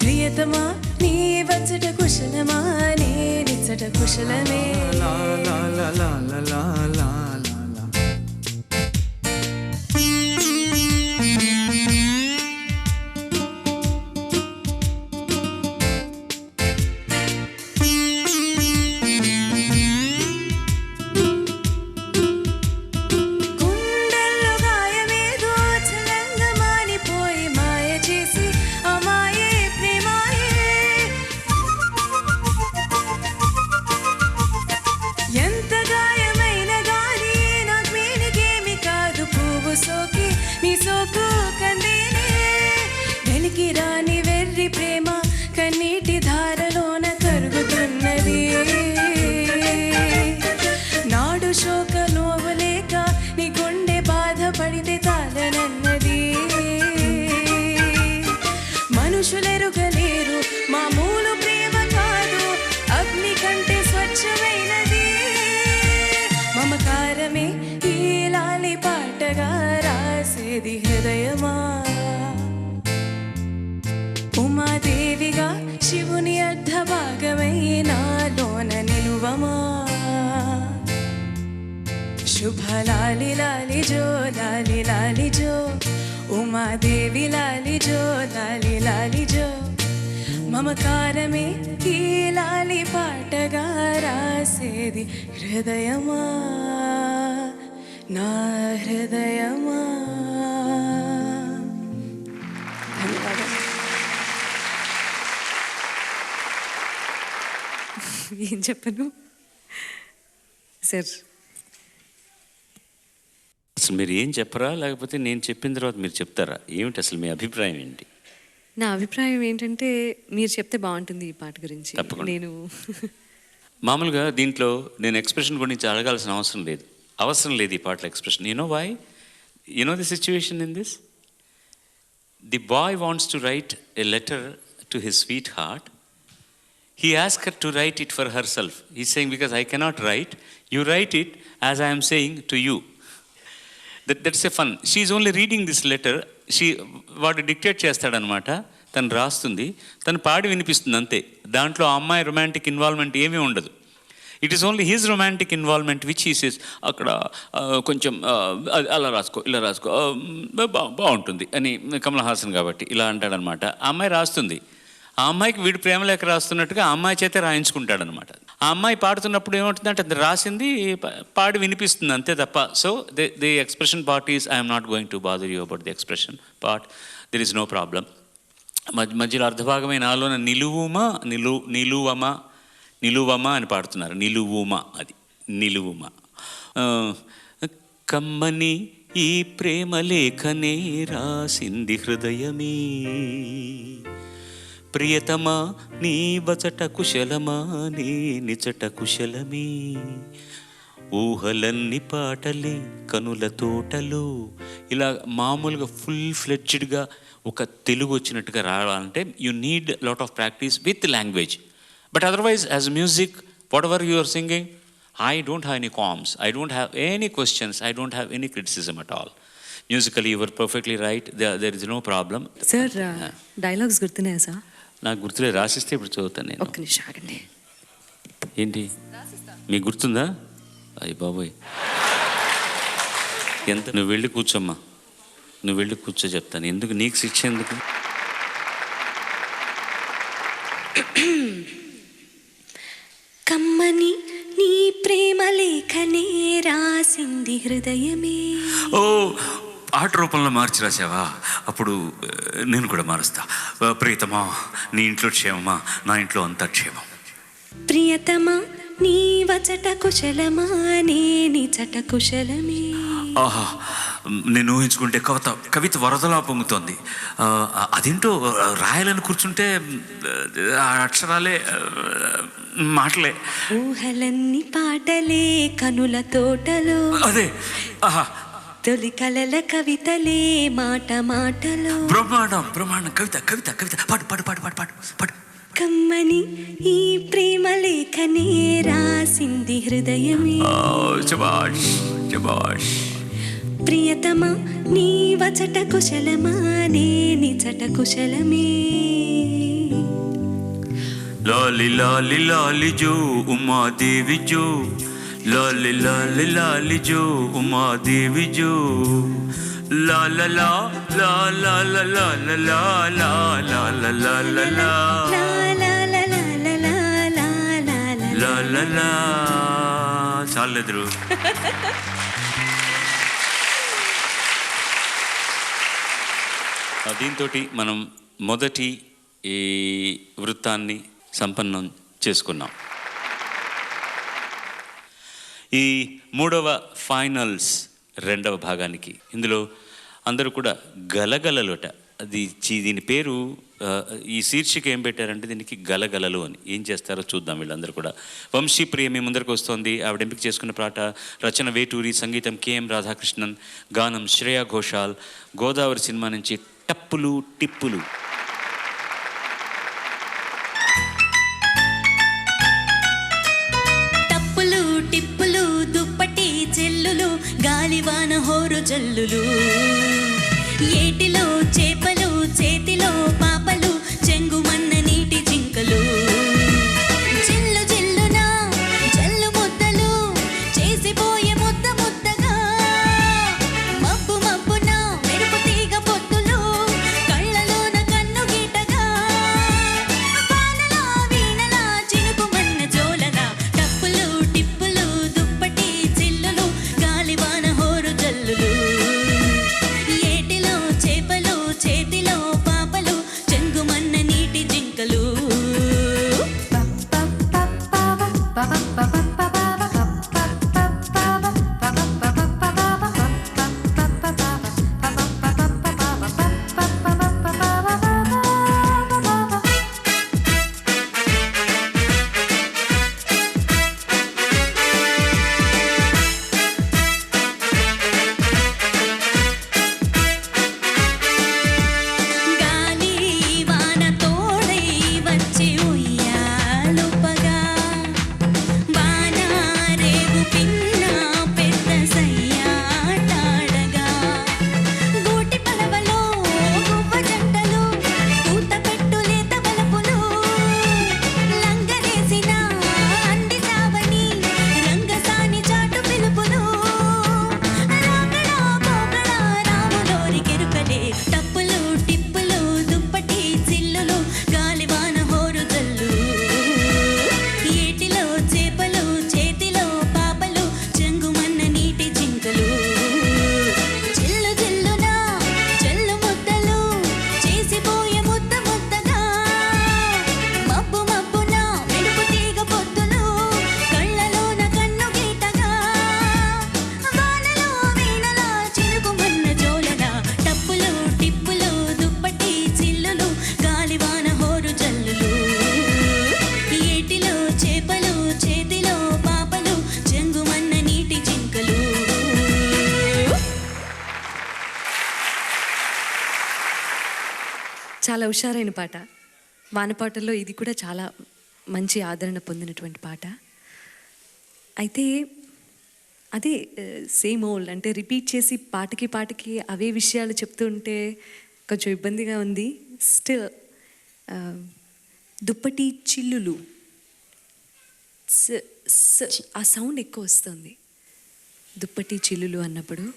ప్రియతమా నీ వచ్చట కుశలమా, నేనిచ్చట కుశలమే. గుండెల్లో గాయమేదో చలంగా మానిపోయి మాయ చేసి అమాయే ప్రేమాయే. ఎంత గాయమైన గాని నాకు మీనికేమి కాదు, పువ్వు సోకి నీ సోకు కందేనే. వెలికి రాని వెర్రి ప్రేమ కన్నీటి ధారలోన కరుగుతున్నది. నాడు శోక నోవలేక నీ గుండె బాధపడితే తాళనన్నది. మనుషులెరుగలేరు మామూలు ప్రేమ కాదు, అగ్ని కంటే స్వచ్ఛమైనది. మమకారమే ఈ లాలి పాటగా రాసేది హృదయమా, ఉమాదేవిగా శివుని అర్ధ భాగమై నాలోన నిలువమా. శుభ లాలి లాలి జో, లాలి లాలి జో, ఉమాదేవి లాలి జో, లాలి లాలి జో. మమకారమే ఈ లాలి పాటగా రాసేది హృదయమా, నా హృదయమా. ధన్యవాదాలు. ఏం చెప్పను సార్. అసలు మీరు ఏం చెప్పరా, లేకపోతే నేను చెప్పిన తర్వాత మీరు చెప్తారా? ఏమిటి అసలు మీ అభిప్రాయం ఏంటి? నా అభిప్రాయం ఏంటంటే మీరు చెప్తే బాగుంటుంది ఈ పాట గురించి. తప్పకుండా. నేను మామూలుగా దీంట్లో నేను ఎక్స్ప్రెషన్ గురించి అడగాల్సిన అవసరం లేదు ఈ పాటలో expression. You know why? You know the situation in this? The boy wants to write a letter to his sweetheart. He asked her to write it for herself. He's saying, because I cannot write, you write it as I am saying to you. That's a fun. She's only reading this letter. వాడు dictate చేస్తాడనమాట, తను రాస్తుంది, తను పాడి వినిపిస్తుంది అంతే. దాంట్లో ఆ అమ్మాయి రొమాంటిక్ ఇన్వాల్వ్మెంట్ ఏమీ ఉండదు. It is only his romantic involvement which he says అక్కడ కొంచెం అలా రాసుకో ఇలా రాసుకో బాగుంటుంది అని కమల్ హాసన్ కాబట్టి ఇలా అంటాడనమాట. ఆ అమ్మాయి రాస్తుంది, ఆ అమ్మాయికి వీడు ప్రేమ లేఖ రాస్తున్నట్టుగా ఆ అమ్మాయి చేతే రాయించుకుంటాడనమాట. ఆ అమ్మాయి పాడుతున్నప్పుడు ఏమవుతుందంటే అది రాసింది పాడి వినిపిస్తుంది అంతే తప్ప. So the expression part is I'm not going to bother you about the expression part, there is no problem. మధ్యలో అర్ధభాగమైన నాలోన నిలువమా అని పాడుతున్నారు. నిలువుమా, అది నిలువుమా. కమ్మని ఈ ప్రేమ లేఖనే రాసింది హృదయమే, ప్రియతమా నీ వచట కుశలమా నీ నిచట కుశలమే, ఊహలన్నీ పాటలే కనుల తోటలో. ఇలా మామూలుగా ఫుల్ ఫ్లెడ్జ్డ్గా ఒక తెలుగు వచ్చినట్టుగా రావాలంటే you need lot of practice with language. But otherwise as music whatever you are singing, I don't have any qualms, I don't have any questions, I don't have any criticism at all. Musically your perfectly right, there is no problem. Sir dialogues గుర్తున్నాయా sir? నాకు గుర్తులే, రాసిస్తే ఇప్పుడు చదువుతాను నేను. ఒక్క నిమిషం ఆగండి. ఏంటి మీకు గుర్తుందా? అయ్య బాబోయ్, ఎంత. నువ్వు వెళ్ళి కూర్చోమ్మా, నువ్వు వెళ్ళి కూర్చో చెప్తాను. ఎందుకు నీకు శిక్ష ఎందుకు? కమ్మని నీ ప్రేమ లేఖనే రాసింది హృదయమే. ఓ, పాట రూపంలో మార్చి రాసావా? అప్పుడు నేను కూడా మారుస్తా. ప్రియతమా నీ ఇంట్లో క్షేమమా, నా ఇంట్లో అంతా క్షేమం. ప్రియతమా నీ వచట కుశలమా నీ నిచట కుశలమే. ఆహా, నేను ఊహించుకుంటే కవిత వరదలా పొంగుతోంది. అదేంటో రాయాలని కూర్చుంటే అక్షరాలే మాటలే. ఊహలన్నీ పాటలే కనుల తోటలో. అదే, ఆహా, తొలి కలల కవితలే మాట మాటలో. బ్రహ్మాండం బ్రహ్మాండం. కవిత కవిత కవిత పాడు పాడు పాడు పాడు పాడు పాడు. కమ్మని ఈ ప్రేమ లేఖనే రాసింది హృదయమే. శభాష్ శభాష్. ప్రియతమా నీ వచట కుశలమా నే నిచట కుశలమే. లాలి లాలి లాలి జో ఉమాదేవి జో, లాలి లాలి లాలి జో ఉమాదేవి జో, లా లా లా లా లా లా లా లా లా లా లా లా లా లా లా లా లా. చాలెదురు. దీంతో మనం మొదటి ఈ వృత్తాన్ని సంపన్నం చేసుకున్నాం. ఈ మూడవ ఫైనల్స్ రెండవ భాగానికి ఇందులో అందరూ కూడా గలగలలోట. దీని పేరు, ఈ శీర్షిక ఏం పెట్టారంటే దీనికి గలగలలు అని. ఏం చేస్తారో చూద్దాం. వీళ్ళందరూ కూడా. వంశీప్రియ మీ ముందరికి వస్తోంది. ఆవిడ ఎంపిక చేసుకున్న పాట, రచన వేటూరి, సంగీతం కెఎం రాధాకృష్ణన్, గానం శ్రేయా ఘోషాల్, గోదావరి సినిమా నుంచి టప్పులు టిప్పులు. టప్పులు టిప్పులు దుప్పటి చెల్లులు గాలివాన హోరు జల్లులు, ఏటిలో చేపలు చేతిలో పాపలు చెంగుమన్న నీటి జింకలు, జిల్లు జిల్లున జల్లు ముద్దలు చేసిపోయే ముద్ద ముద్దగా, మబ్బు మబ్బున మెరుపు తీగ పొత్తులు కళ్ళలోన కన్ను గీటగా, వానలా వీణలా చినుకుమన్న జోలన టప్పులు టిప్పులు దుప్పటి చెల్లులు గాలివాన హోరు జల్లులు, ఏటిలో చేపలు చాలా హుషారైన పాట. వానపాటల్లో ఇది కూడా చాలా మంచి ఆదరణ పొందినటువంటి పాట. అయితే అదే సేమ్ ఓల్డ్, అంటే రిపీట్ చేసి పాటకి అవే విషయాలు చెప్తూ ఉంటే కొంచెం ఇబ్బందిగా ఉంది. స్టిల్ దుప్పటి చిల్లులు ఆ సౌండ్ ఎక్కువ వస్తుంది దుప్పటి చిల్లులు అన్నప్పుడు.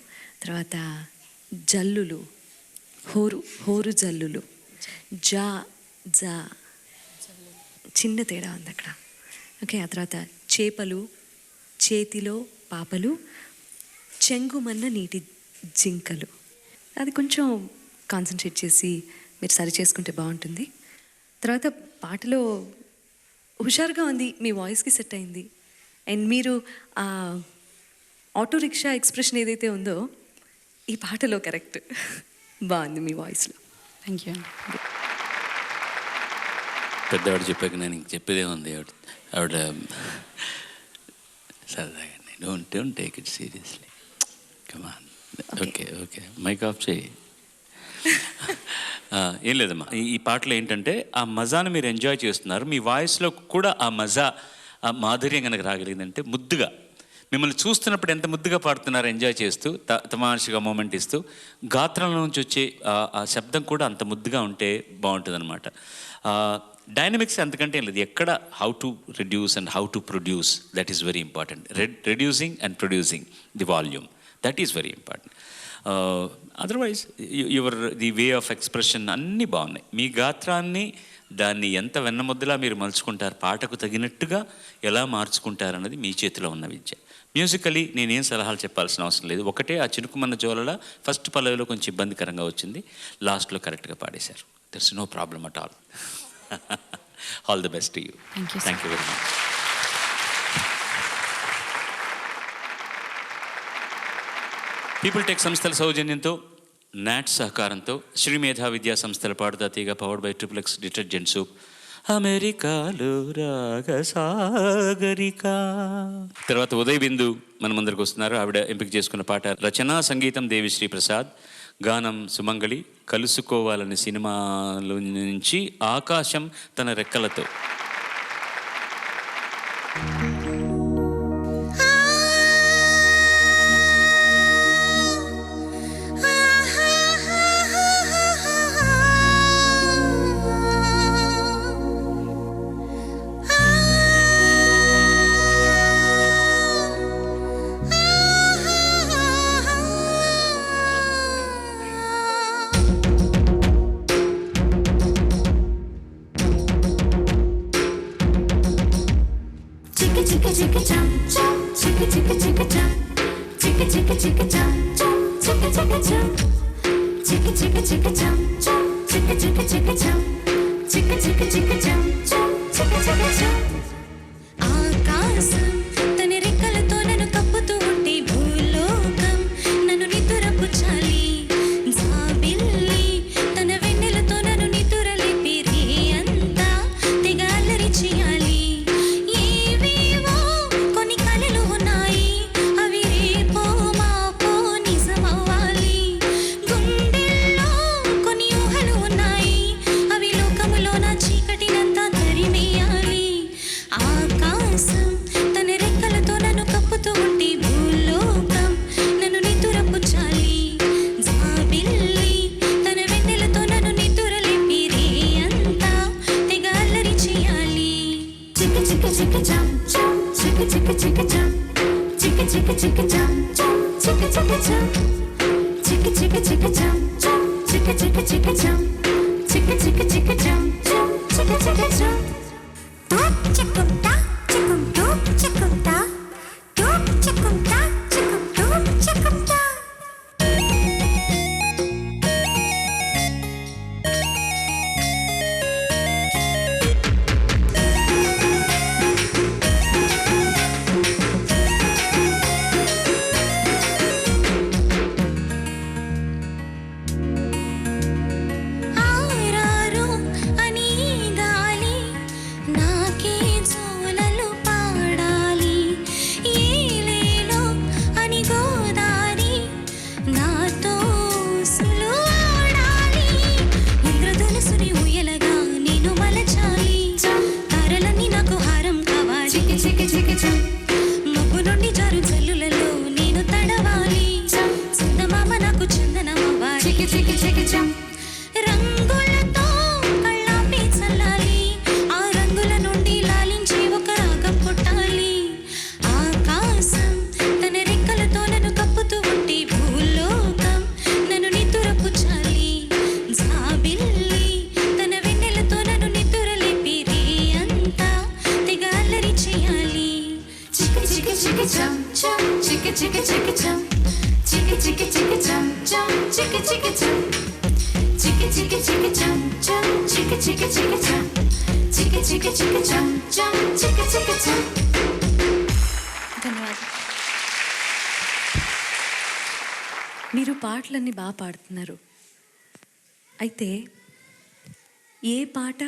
తర్వాత జల్లులు, హోరు జల్లులు, జా జా చిన్న తేడా ఉంది అక్కడ. ఓకే, ఆ తర్వాత చేపలు, చేతిలో పాపలు, చెంగుమన్న నీటి జింకలు. అది కొంచెం కాన్సన్ట్రేట్ చేసి మీరు సరి చేసుకుంటే బాగుంటుంది. తర్వాత పాటలో హుషారుగా ఉంది, మీ వాయిస్కి సెట్ అయింది. అండ్ మీరు ఆటో రిక్షా ఎక్స్ప్రెషన్ ఏదైతే ఉందో ఈ పాటలో కరెక్ట్ బాగుంది మీ వాయిస్లో. Thank you. పెద్దవాడు చెప్పాక నేను ఇంక చెప్పేదే ఉంది. ఆవిడ సరదాగా don't take it seriously, come on. Okay mic off చేయి. ఏం లేదమ్మా, ఈ పాటలో ఏంటంటే ఆ మజాను మీరు ఎంజాయ్ చేస్తున్నారు. మీ వాయిస్లో కూడా ఆ మజా, ఆ మాధుర్యం కనుక రాగలిగిందంటే ముద్దుగా మిమ్మల్ని చూస్తున్నప్పుడు ఎంత ముద్దుగా పాడుతున్నారు, ఎంజాయ్ చేస్తూ తమాషగా మూమెంట్ ఇస్తూ. గాత్రంలో నుంచి వచ్చే ఆ శబ్దం కూడా అంత ముద్దుగా ఉంటే బాగుంటుంది అనమాట. డైనమిక్స్ అంతకంటే ఏం లేదు. ఎక్కడ how to reduce and how to produce, that is very important. Reducing and producing the volume, that is very important. Otherwise the way of expression అన్నీ బాగున్నాయి. మీ గాత్రాన్ని దాన్ని ఎంత వెన్నముద్దలా మీరు మలుచుకుంటారు, పాటకు తగినట్టుగా ఎలా మార్చుకుంటారన్నది మీ చేతిలో ఉన్న విద్య. మ్యూజికలీ నేనేం సలహాలు చెప్పాల్సిన అవసరం లేదు. ఒకటే ఆ చినుకుమన్న జోలల ఫస్ట్ పల్లవిలో కొంచెం ఇబ్బందికరంగా వచ్చింది, లాస్ట్లో కరెక్ట్గా పాడేశారు. That's no problem at all. All the best to you. Thank you very much. People Tech సంస్థల సౌజన్యంతో, నాట్ సహకారంతో, శ్రీ మేధా విద్యా సంస్థల పాడుతా తీగ powered by triple X detergent soap, అమెరికాలో రాగసాగరిక. తర్వాత ఉదయ్ బిందు మన ముందరికి వస్తున్నారు. ఆవిడ ఎంపిక చేసుకున్న పాట రచన సంగీతం దేవిశ్రీ ప్రసాద్, గానం సుమంగళి. కలుసుకోవాలని సినిమాలో నుంచి ఆకాశం తన రెక్కలతో. ఆకాశం తన రెక్కలతో నన్ను కప్పుతూ ఉంటే భూలోకం నన్ను నిద్రపుచ్చాలి. జాబిల్లి తన వెన్నెలతో నన్ను నిద్రలేపి రే అంతా తెగ అల్లరి చేయాలి. ఏవేవో కొన్ని కలలు ఉన్నాయి, అవి రేపో మాపో నిజమవ్వాలి. గుండెల్లో కొన్ని ఊహలు ఉన్నాయి, అవి లోకములో నా చీకటినంతా తరిమేయాలి. ఆకాశం తన రెక్కలతో నన్ను కప్పుతూ ఉంటే భూలోకం నన్ను నిద్రపుచ్చాలి. జాబిల్లి తన వెన్నెలతో నన్ను నిద్రలేపి రే అంతా తెగ అల్లరి చేయాలి. చిక్క చిక్క చిక్క చం చం, చిక్క చిక్క చిక్క చం, చిక్క చిక్క చిక్క చం చం, చిక్క చిక్క చం, చిక్క చిక్క చిక్క చం చం, చిక్క చిక్క చిక్క చం, చిక్క చిక్క చిక్క చం చం, చిక్క చిక్క చం. Chikumta, chikumta, chikumta, chikumta, chikumta, chikumta. ఆరారు అని గాలి చికి చికి చం చం చికి చికి చికి చం చికి చికి చికి చం చం చికి చికి చం చికి చికి చికి చం చం చికి చికి చికి చం చికి చికి చికి చం చం చికి చికి చం. ధన్యవాదాలు. మీరు పాటలన్నీ బాగా పాడుతున్నారు. అయితే ఏ పాట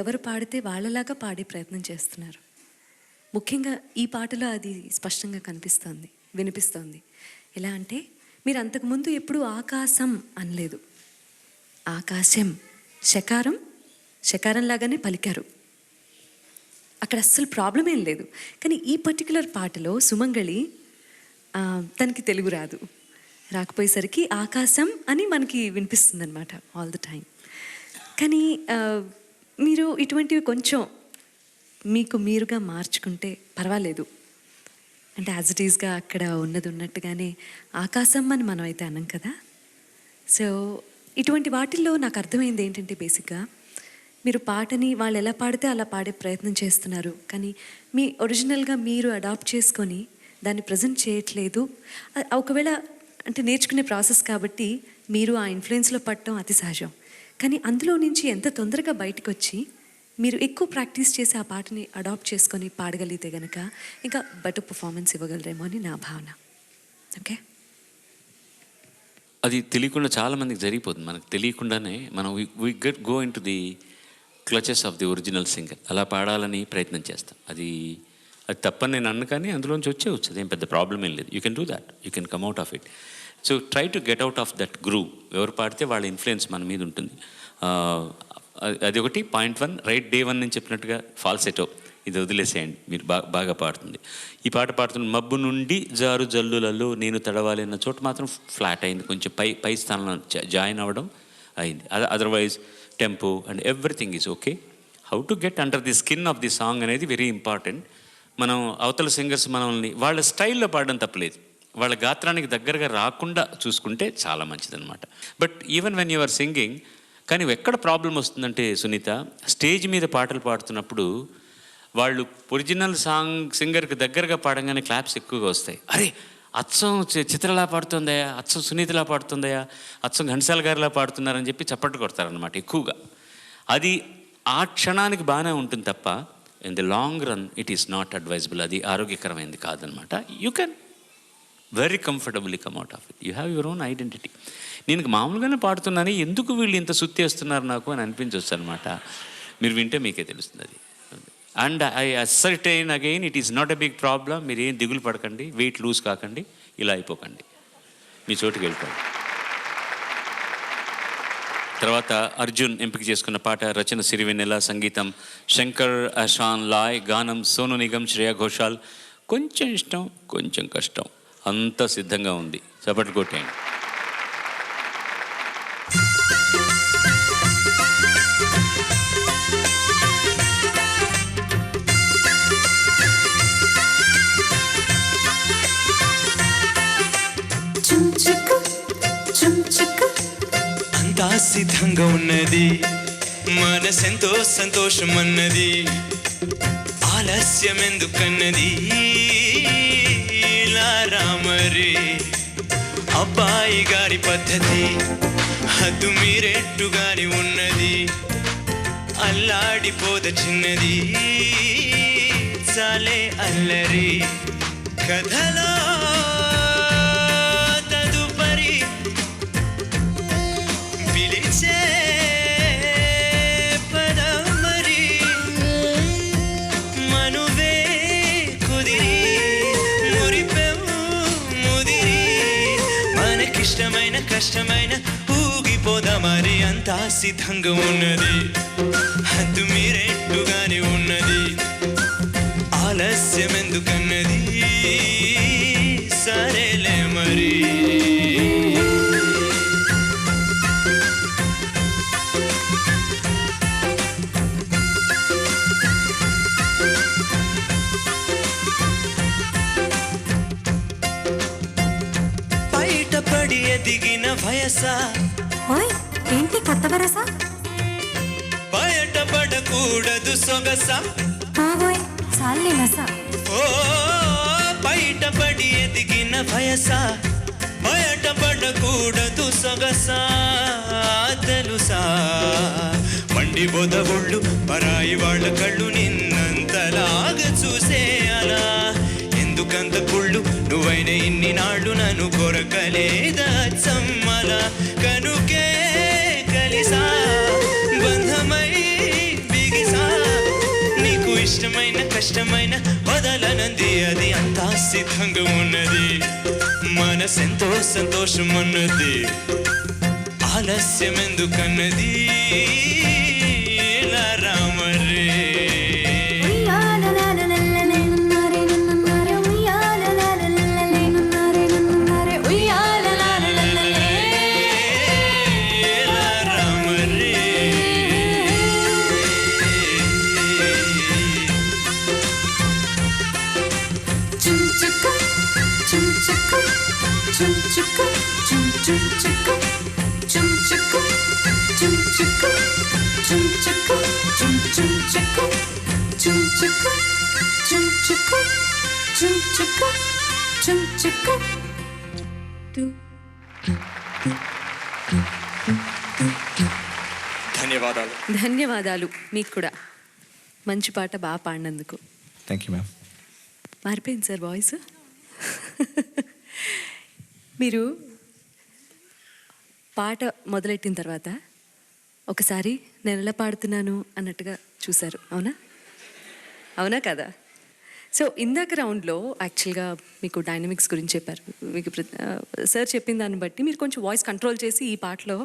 ఎవరు పాడితే వాళ్ళలాగా పాడే ప్రయత్నం చేస్తున్నారు. ముఖ్యంగా ఈ పాటలో అది స్పష్టంగా కనిపిస్తోంది, వినిపిస్తోంది. ఎలా అంటే మీరు అంతకుముందు ఎప్పుడూ ఆకాశం అనలేదు, ఆకాశం శకారం శకారంలాగానే పలికారు. అక్కడ అస్సలు ప్రాబ్లం ఏం లేదు. కానీ ఈ పర్టికులర్ పాటలో సుమంగళి తనకి తెలుగు రాకపోయేసరికి ఆకాశం అని మనకి వినిపిస్తుంది అనమాట ఆల్ ద టైం. కానీ మీరు ఇటువంటివి కొంచెం మీకు మీరుగా మార్చుకుంటే పర్వాలేదు. అంటే యాజ్ ఇట్ ఈస్గా అక్కడ ఉన్నది ఉన్నట్టుగానే ఆకాశం అని మనం అయితే అన్నాం కదా. సో ఇటువంటి వాటిల్లో నాకు అర్థమైంది ఏంటంటే బేసిక్గా మీరు పాటని వాళ్ళు ఎలా పాడితే అలా పాడే ప్రయత్నం చేస్తున్నారు. కానీ మీ ఒరిజినల్గా మీరు అడాప్ట్ చేసుకొని దాన్ని ప్రజెంట్ చేయట్లేదు. ఒకవేళ అంటే నేర్చుకునే ప్రాసెస్ కాబట్టి మీరు ఆ ఇన్ఫ్లుయెన్స్లో పడటం అతి సహజం. కానీ అందులో నుంచి ఎంత తొందరగా బయటకు వచ్చి మీరు ఎక్కువ ప్రాక్టీస్ చేసి ఆ పాటని అడాప్ట్ చేసుకొని పాడగలిగితే కనుక ఇంకా బెటర్ పర్ఫార్మెన్స్ ఇవ్వగలరేమో అని నా భావన. ఓకే, అది తెలియకుండా చాలామందికి జరిగిపోతుంది. మనకు తెలియకుండానే మనం we get go into the clutches of the original singer. అలా పాడాలని ప్రయత్నం చేస్తాం. అది తప్పని నేను అన్న, కానీ అందులోంచి వచ్చేవచ్చు, అదేం పెద్ద ప్రాబ్లం ఏం లేదు. You can do that, you can come out of it. So try to get out of that groove. ఎవరు పాడితే వాళ్ళ ఇన్ఫ్లుయెన్స్ మన మీద ఉంటుంది. అది ఒకటి. పాయింట్ 1 రైట్ డే 1 నేను చెప్పినట్టుగా ఫాల్సెటో ఇది వదిలేసేయండి, మీరు బాగా పాడుతుంది. ఈ పాట పాడుతున్న మబ్బు నుండి జారు జల్లులలో నేను తడవాలి అన్న చోట మాత్రం ఫ్లాట్ అయింది, కొంచెం పై స్థానంలో జాయిన్ అవ్వడం అయింది. Otherwise tempo and everything is okay. How to get under the skin of the song అనేది వెరీ ఇంపార్టెంట్. మనం అవతల సింగర్స్ మనల్ని వాళ్ళ స్టైల్లో పాడడం తప్పలేదు, వాళ్ళ గాత్రానికి దగ్గరగా రాకుండా చూసుకుంటే చాలా మంచిదన్నమాట. But even when you are singing, కానీ ఎక్కడ ప్రాబ్లం వస్తుందంటే సునీత, స్టేజ్ మీద పాటలు పాడుతున్నప్పుడు వాళ్ళు ఒరిజినల్ సింగర్కి దగ్గరగా పాడంగానే క్లాప్స్ ఎక్కువగా వస్తాయి. అరే అచ్చం చిత్రలా పాడుతుందయా, అచ్చం సునీతలా పాడుతుందయా, అచ్చం ఘంటసాల గారిలా పాడుతున్నారని చెప్పి చప్పట్లు కొడతారనమాట ఎక్కువగా. అది ఆ క్షణానికి బాగానే ఉంటుంది తప్ప in the long run it is not advisable. అది ఆరోగ్యకరమైనది కాదనమాట. You can very comfortably come out of it. You have your own identity. నేను మామూలుగానే పాడుతున్నాను, ఎందుకు వీళ్ళు ఇంత సుత్తి వేస్తున్నారు నాకు అని అనిపించవచ్చు అనమాట. మీరు వింటే మీకే తెలుస్తుంది అది. And I ascertain again it is not a big problem. మీరు ఏం దిగులు పడకండి, వెయిట్ లూజ్ కాకండి, ఇలా అయిపోకండి, మీ చోటుకి వెళ్ళిపోండి. తర్వాత అర్జున్ ఎంపిక చేసుకున్న పాట రచన సిరివెన్నెల, సంగీతం శంకర్ అషాన్ లాయ్, గానం సోను నిగమ్, శ్రేయా ఘోషాల్. కొంచెం ఇష్టం, కొంచెం కష్టం, అంతా సిద్ధంగా ఉంది. చప్పట్లు కొట్టేయండి. అంతా సిద్ధంగా ఉన్నది, మనసెంతో సంతోషం అన్నది, ఆలస్యం ఎందుకన్నది, రామరి అబ్బాయి గారి పద్ధతి హద్దు మీరెట్టుగాని ఉన్నది, అల్లాడిపోద చిన్నది, చాలే అల్లరి కథలో తదుపరి పిలిచే పదమరి మనువే కుదిరి మురిపెము ముదిరి మనకిష్టమైన కష్టమైన ఊగిపోదా మరి. అంతా సిద్ధంగా ఉన్నది, హద్దు మీరెట్టుగానే ఉన్నది, ఆలస్యం ఎందుకన్నది, సరేలే మరి. బయటపడి ఎదిగిన వయసా, ఏంటి కొత్త వరసా, బయటపడకూడదు సొగసా, చాలే నసా, ఓ వయసా బయట పడకూడదు సొగసా తెలుసా మండిపోద ఒళ్ళు పరాయి వాళ్ళ కళ్ళు నిన్నంతలాగా చూసేయాలా ఎందుకంత కుళ్ళు నువ్వైన ఇన్ని నాళ్ళు నన్ను కొరకలేదా చమ్మల కనుకే కలిసా బంధమై బిగిసా నీకు ఇష్టమైన కష్టమైన వదలనంది అది అంతా సిద్ధంగా ఉన్నది మనసెంతో సంతోషం అన్నది ఆలస్యం ఎందుకన్నది ఇలా రామరే ధన్యవాదాలు. ధన్యవాదాలు మీకు కూడా. మంచి పాట బాగా పాడినందుకు. Thank you ma'am. మారిపోయింది సార్ వాయిస్. మీరు పాట మొదలెట్టిన తర్వాత ఒకసారి నేను ఎలా పాడుతున్నాను అన్నట్టుగా చూశారు, అవునా? అవునా కదా? సో ఇందాక రౌండ్లో యాక్చువల్గా మీకు డైనమిక్స్ గురించి చెప్పారు. మీకు సార్ చెప్పిన దాన్ని బట్టి మీరు కొంచెం వాయిస్ కంట్రోల్ చేసి ఈ పాటలో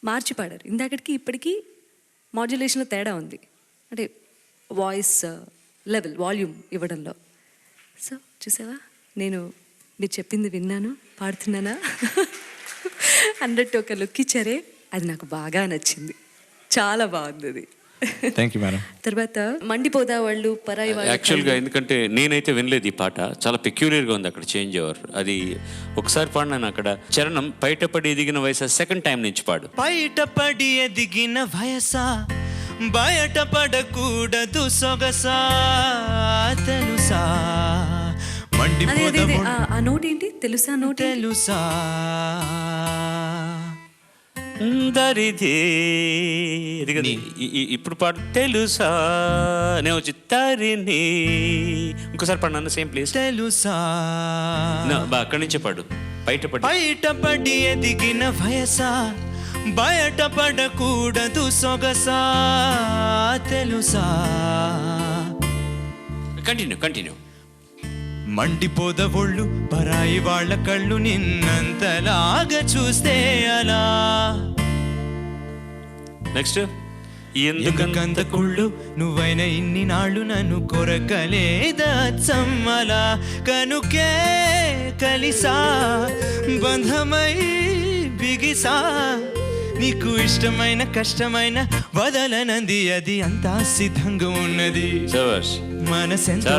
మార్చి పాడారు. ఇందాకటికి ఇప్పటికీ మాడ్యులేషన్లో తేడా ఉంది, అంటే వాయిస్ లెవెల్ వాల్యూమ్ ఇవ్వడంలో. సో చూసావా, నేను మీరు చెప్పింది విన్నాను, పాడుతున్నానా అన్నట్టు ఒక లుక్ ఇచ్చారే, అది నాకు బాగా నచ్చింది. చాలా బాగుంది అది. Thank you madam. తర్వాత మండిపోదా వాళ్ళు పరాయి వాళ్ళు. యాక్చువల్గా ఎందుకంటే నేనైతే వినలేదు ఈ పాట, చాలా పెక్యులర్గా ఉంది అక్కడ చేంజ్ ఓవర్. అది ఒకసారి పాడినాను అక్కడ చరణం బయటపడి ఎదిగిన వయసు సెకండ్ టైం నుంచి పాడు. బయటపడి ఎదిగిన వయసా బయట పడకూడదు సొగసా తెలుసా అదే అదే అదే ఆ నోట్ ఏంటి తెలుసా? నోట్ తెలుసా దరిదే ఇప్పుడు పాడు తెలుసా నేను వచ్చి తరిని ఇంకోసారి పాడినా సేమ్ ప్లేస్ తెలుసా అక్కడి నుంచే పాడు. బయటపడి ఎదిగిన వయసా బయట పడకూడదు సొగసా తెలుసా కంటిన్యూ. మండిపోద ఒళ్ళు పరాయి వాళ్ళ కళ్ళు నిన్నంతలాగా చూస్తే అలా నెక్స్ట్ ఎందుకంత కుళ్ళు నువ్వైన ఇన్ని నాళ్ళు నన్ను కొరకలేదా చమ్మలా కనుకే కలిసా బంధమై బిగిసా నీకు ఇష్టమైన కష్టమైన వదలనంది అది అంతా సిద్ధంగా ఉన్నది మనసెంతో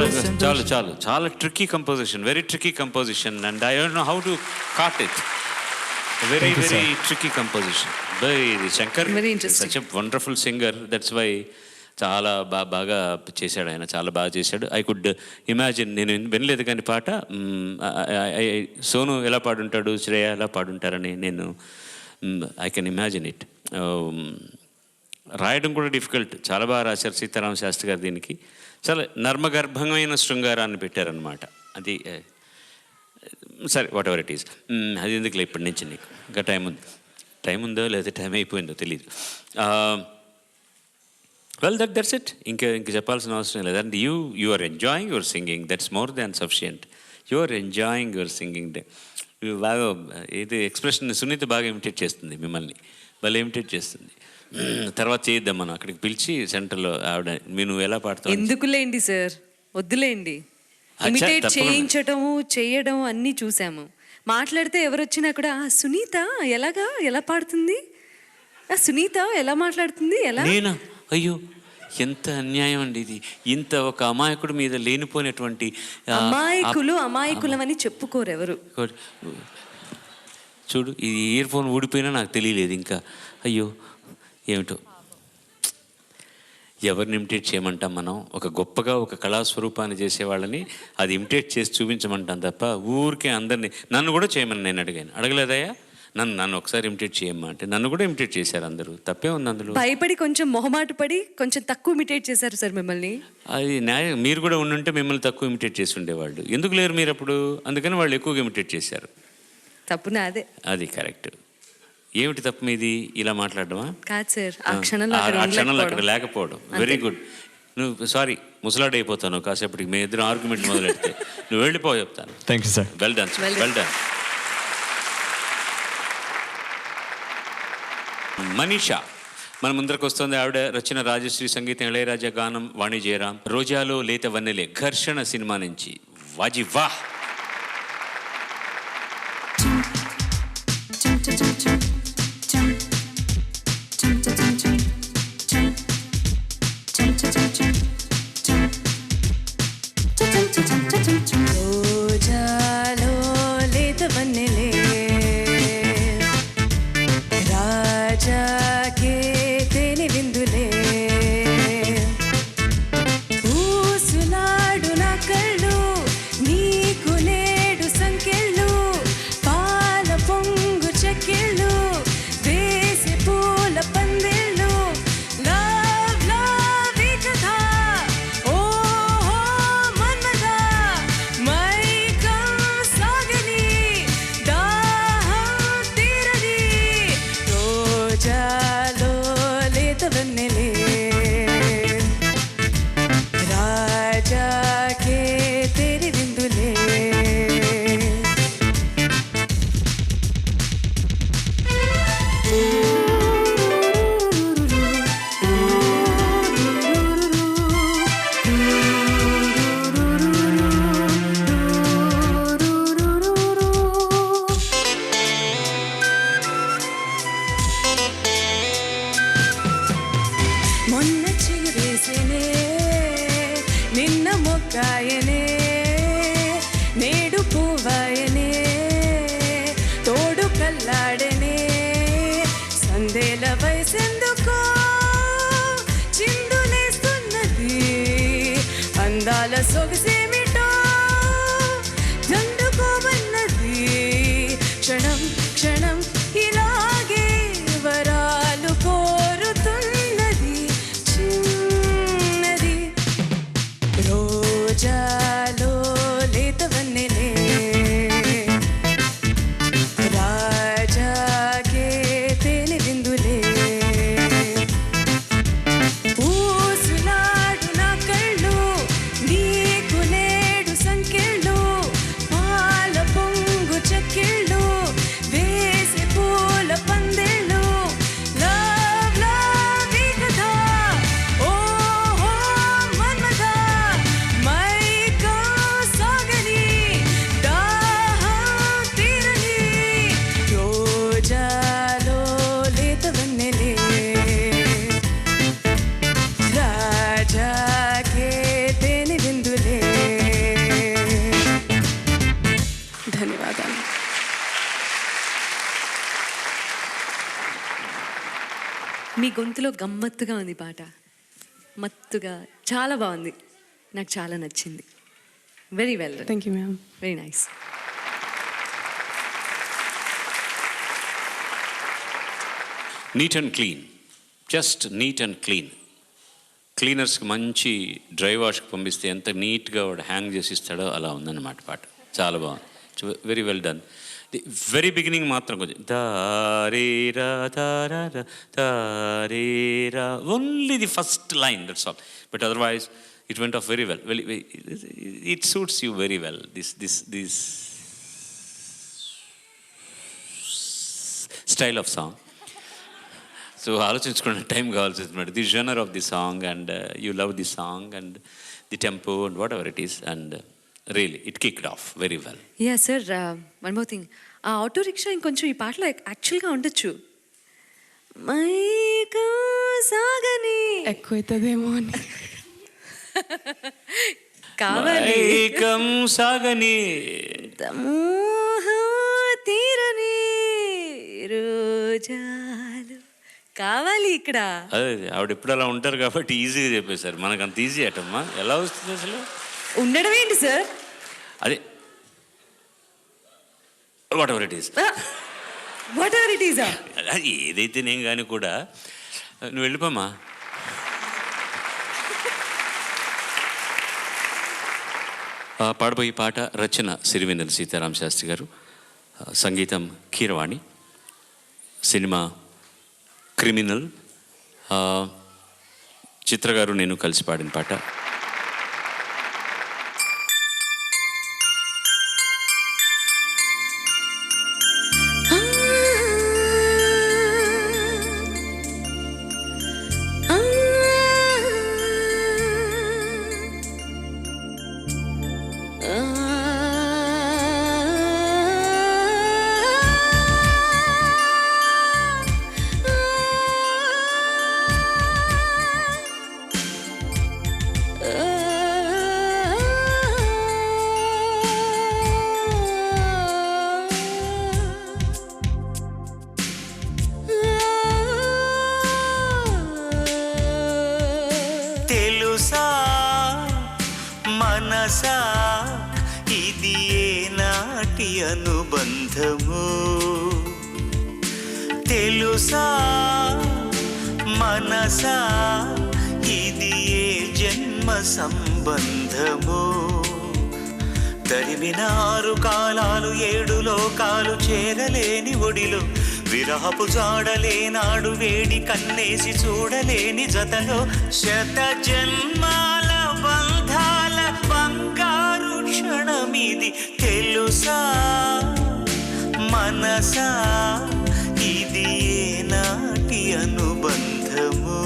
చాలు చాలా tricky composition, very tricky composition, and I don't know how to caught it. Very tricky composition by Shankar. Such a wonderful singer, that's why చాలా బాగా చేశాడు ఆయన, చాలా బాగా చేశాడు. ఐ కుడ్ ఇమాజిన్, నేను వినలేదు కానీ పాట సోను ఎలా పాడుంటాడు, శ్రేయ ఎలా పాడుంటారని నేను ఐ కెన్ ఇమాజిన్ ఇట్. రాయడం కూడా డిఫికల్ట్, చాలా బాగా రాశారు సీతారామ శాస్త్రి గారు. దీనికి చాలా నర్మగర్భమైన శృంగారాన్ని పెట్టారనమాట. అది సరే, వాట్ ఎవర్ ఇట్ ఈస్, అది ఎందుకులే ఇప్పటి నుంచి నీకు ఇంకా టైం ఉందో లేదా టైం అయిపోయిందో తెలియదు. Well that's it. ఇంకా చెప్పాల్సిన అవసరం లేదు. And you are enjoying your singing, that's more than sufficient. You are enjoying your singing. బాగా ఇది ఎక్స్ప్రెషన్ సునీత బాగా ఇమిటేట్ చేస్తుంది, మిమ్మల్ని వాళ్ళు ఇమిటేట్ చేస్తుంది. తర్వాత చేద్దాం మనం, అక్కడికి పిలిచి సెంటర్లో ఆవిడ నువ్వు ఎలా పాడతావు. ఎందుకులేండి సార్, వద్దులేండి. ఇమిటేట్ చేయించటము చేయడం అన్నీ చూసాము. మాట్లాడితే ఎవరు వచ్చినా కూడా సునీత ఎలా పాడుతుంది, సునీత ఎలా మాట్లాడుతుంది, ఎలా. నేనా? అయ్యో ఎంత అన్యాయం అండి ఇది. ఇంత ఒక అమాయకుడి మీద లేనిపోయినటువంటి అమాయకులమని చెప్పుకోరు ఎవరు. చూడు, ఈ ఇయర్ ఫోన్ ఊడిపోయినా నాకు తెలియలేదు ఇంకా. అయ్యో ఏమిటో ఎవరిని ఇమిటేట్ చేయమంటాం మనం? ఒక గొప్పగా ఒక కళాస్వరూపాన్ని చేసేవాళ్ళని అది ఇమిటేట్ చేసి చూపించమంటాం తప్ప ఊరికే అందరినీ. నన్ను కూడా చేయమని నేను అడగలేదయ్యా? నన్ను ఒకసారి ఇమిటేట్ చేయమ్మా అంటే నన్ను కూడా ఇమిటేట్ చేశారు అందరూ. తప్పే ఉంది అందులో. భయపడి కొంచెం మొహమాట పడి కొంచెం తక్కువ ఇమిటేట్ చేశారు సార్ మిమ్మల్ని. అది న్యాయం. మీరు కూడా ఉండుంటే మిమ్మల్ని తక్కువ ఇమిటేట్ చేసి ఉండేవాళ్ళు. ఎందుకు లేరు మీరు అప్పుడు? అందుకని వాళ్ళు ఎక్కువగా ఇమిటేట్ చేశారు. తప్పు నాదే. అది కరెక్ట్. ఏమిటి తప్పు మీది? ఇలా మాట్లాడమా? కాదు సార్, ఆ క్షణంలో అక్కడ లేకపోవడం. Very good. నువ్వు సారీ ముసలాడ్ అయిపోతాను కాసేపటికి. మీ ఇద్దరు ఆర్గ్యుమెంట్ మొదలెడితే నువ్వు వెళ్ళిపో చెప్తాను. Thank you sir. Well done, well done. Manisha మన ముందరకు వస్తుంది. ఆవిడ రచన రాజశ్రీ, సంగీతం ఇళయరాజా, గానం వాణి జయరాం. రోజాలో లేత వన్నెలే ఘర్షణ సినిమా నుంచి వాజీ వాహ్. రోజాలో లేత వన్నెలే రాజాకే తేనె విందులే ఊసులాడు నా కళ్ళు నీకు నేడు సంకెళ్ళు పాల పొంగు చెక్కిళ్ళు వేసి పూల పందిళ్ళు లవ్ లవ్ ఈ కథ ఓహో మన్మథ మైకం సాగని దాహం తీరని రోజాలో లేత వన్నెలే రాజాకే తేరి విందులే మొన్న చిగురేసెనే నిన్న మొక్కాయనే నేడు పువ్వాయనే తోడు కల్లాడనే సందేల వయసెందుకో చిందులేస్తున్నది అందాల సొగసేమిటో దండుకోమన్నది క్షణం క్షణం ఇలాగే వరాలు కోరుతున్నది చిన్నది రోజాలో లేత వన్నెలే రాజాకే తేనె విందులే ఊసులాడు నా కళ్ళు నీకు నేడు సంకెళ్ళు పాల పొంగు చెక్కిళ్ళు వేసి పూల పందిళ్ళు లవ్ లవ్ ఈ కథ ఓహో మన్మథ మైకం సాగని దాహం తీరని రోజాలో లేత వన్నెలే రాజాకే తేనె విందులే. ధన్యవాదాలు. మీ గొంతులో గమ్మత్తుగా ఉంది పాట, మత్తుగా చాలా బాగుంది. నాకు చాలా నచ్చింది. Very well, thank you ma'am. Very nice. Neat and clean, just neat and clean. క్లీనర్స్కి మంచి డ్రై వాష్కి పంపిస్తే ఎంత నీట్గా వాడు హ్యాంగ్ చేసి ఇస్తాడో అలా ఉందన్నమాట పాట. చాలా బాగుంది. Very well done. The very beginning మాత్రం కొంచెం దారేరా దారా దారేరా, only the first line, that's all. But otherwise it went off very well. It suits you very well. This style of song. So ఆలోచించుకునే టైం కావాల్సి వస్తుంది. The genre of the song and you love the song and the tempo and whatever it is and really it kicked off very well. Yeah sir, one more thing. ఆ auto rickshaw ఇంకొంచెం ఈ పాటలో యాక్చువల్గా ఉండొచ్చు. మైకం సాగని ఎక్కువైతుందేమో అని కావాలి. మైకం సాగని మోహం తీరని రోజాలు కావాలి ఇక్కడ. అదే ఆవిడ ఎప్పుడు అలా ఉంటారు కాబట్టి ఈజీగా చెప్పేశారు. మనకు అంత ఈజీ అటమ్మా, ఎలా వస్తుంది అసలు? ఉండడం ఏంటి సార్? అదే whatever it is, whatever it ఈసా? ఏదైతే నేను కానీ కూడా నువ్వు వెళ్ళిపోమ్మా. పాడబోయే పాట రచన సిరివెన్నెల సీతారామ శాస్త్రి గారు, సంగీతం కీరవాణి, సినిమా క్రిమినల్. చిత్ర గారు నేను కలిసి పాడిన పాట. తెలుసా మనసా ఇది ఏ నాటి అనుబంధము, తెలుసా మనసా ఇది ఏ జన్మ సంబంధము, తరిమిన 6 కాలాలు 7 లోకాలు చేరలేని ఒడిలో విరహపు జాడలేనాడు వేడి కన్నేసి చూడలేని జతలో శత జన్మాల బంధాల బంగారు క్షణమిది, తెలుసా మనసా ఇది ఏ నాటి అనుబంధము,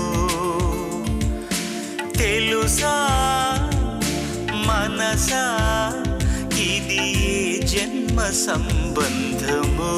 తెలుసా మనసా ఇది ఏ జన్మ సంబంధము.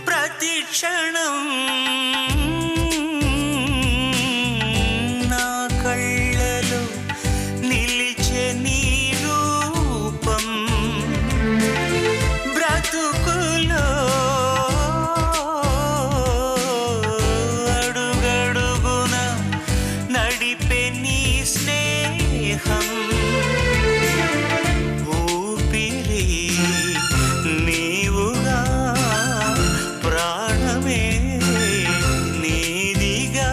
ప్రతి క్షణం నా కళ్ళలో నిలిచే నీ రూపం, బ్రతుకులో అడుగడుగున నడిపే నీ స్నేహం, ఊపిరి నీవుగా ప్రాణమే నీదిగా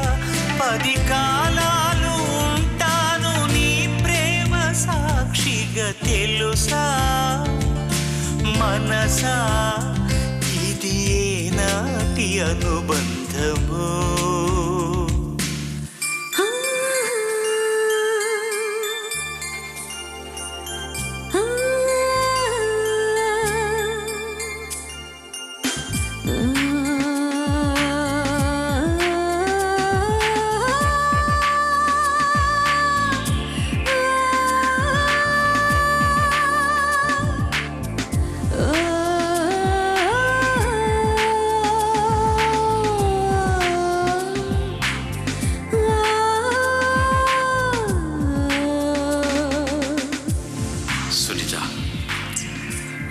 10 కాలాలు ఉంటాను నీ ప్రేమ సాక్షిగా, తెలుసా మనసా ఇది ఏ నాటి అనుబంధము.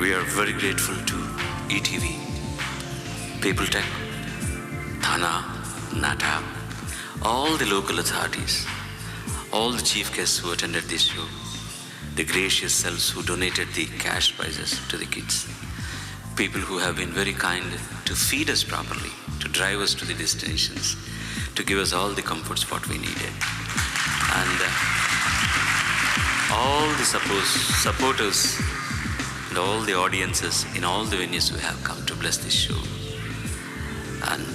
We are very grateful to ETV, People Tech, Thana, Nata, all the local authorities, all the chief guests who attended this show, the gracious selves who donated the cash prizes to the kids, people who have been very kind to feed us properly, to drive us to the destinations, to give us all the comforts what we needed. And all the supporters and all the audiences in all the venues who have come to bless this show. And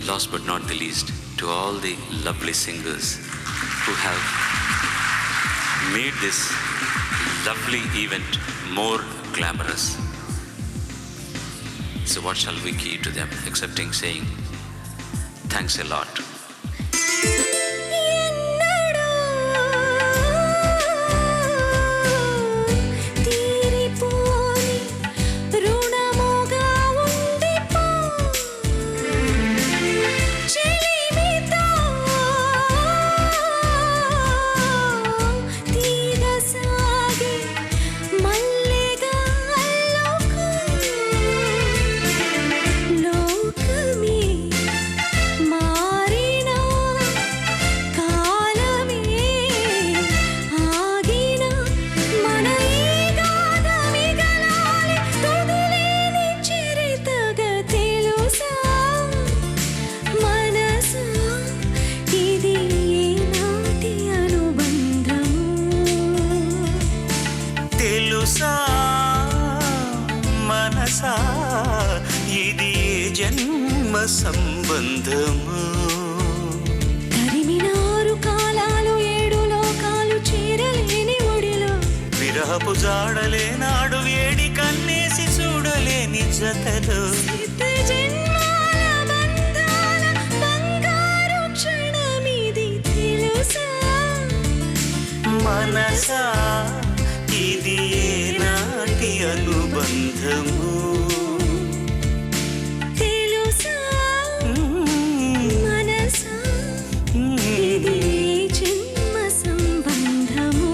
last but not the least, to all the lovely singers who have made this lovely event more glamorous. So what shall we give to them excepting saying thanks a lot. మనసా ఇది జన్మ సంబంధము. తరిమినారు కాలాలు 7 లోకాలు చేరలేని ఒడిలో విరహపు జాడలేనాడు వేడి కన్నేసి చూడలేని జతలో జన్మాల బంధాల బంగారు క్షణమిది తెలుసా మనసా ఇది నాటి అనుబంధము. తెలుసా మనసా ఇది జన్మ సంబంధము.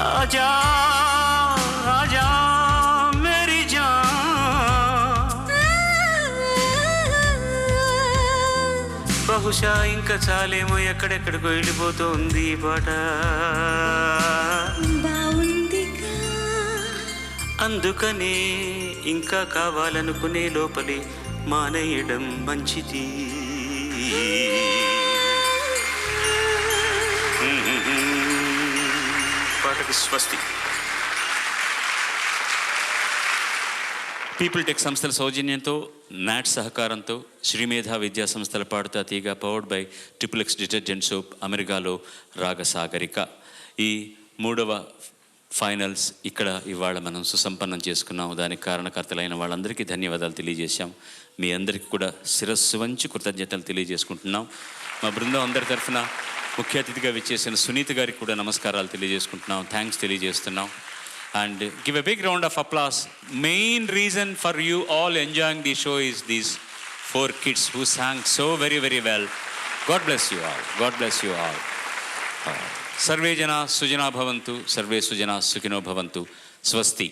आजा आजा मेरी जान, బహుశా ఇంకా చాలేమో ఎక్కడెక్కడికో వెళ్ళిపోతుంది ఈ పాట. బావుందిగా అందుకనే ఇంకా కావాలనుకునే లోపలే మానేయడం మంచిది. పాటకి స్వస్తి. పీపుల్ టెక్ సంస్థల సౌజన్యంతో, నాట్ సహకారంతో, శ్రీమేధ విద్యా సంస్థల పాడుతా తీగ, powered by XXX detergent soap, అమెరికాలో రాగసాగరిక. ఈ 3వ ఫైనల్స్ ఇక్కడ ఇవాళ మనం సుసంపన్నం చేసుకున్నాము. దానికి కారణకర్తలైన వాళ్ళందరికీ ధన్యవాదాలు తెలియజేశాం. మీ అందరికీ కూడా శిరస్సు వంచి కృతజ్ఞతలు తెలియజేసుకుంటున్నాం. మా బృందం అందరి తరఫున ముఖ్య అతిథిగా విచ్చేసిన సునీత గారికి కూడా నమస్కారాలు తెలియజేసుకుంటున్నాం, థ్యాంక్స్ తెలియజేస్తున్నాం. And give a big round of applause. Main reason for you all enjoying the show is these 4 kids who sang so very, very well. God bless you all. God bless you all. Sarve jana sujana bhavantu, sarve sujana sukhino bhavantu. Swasti.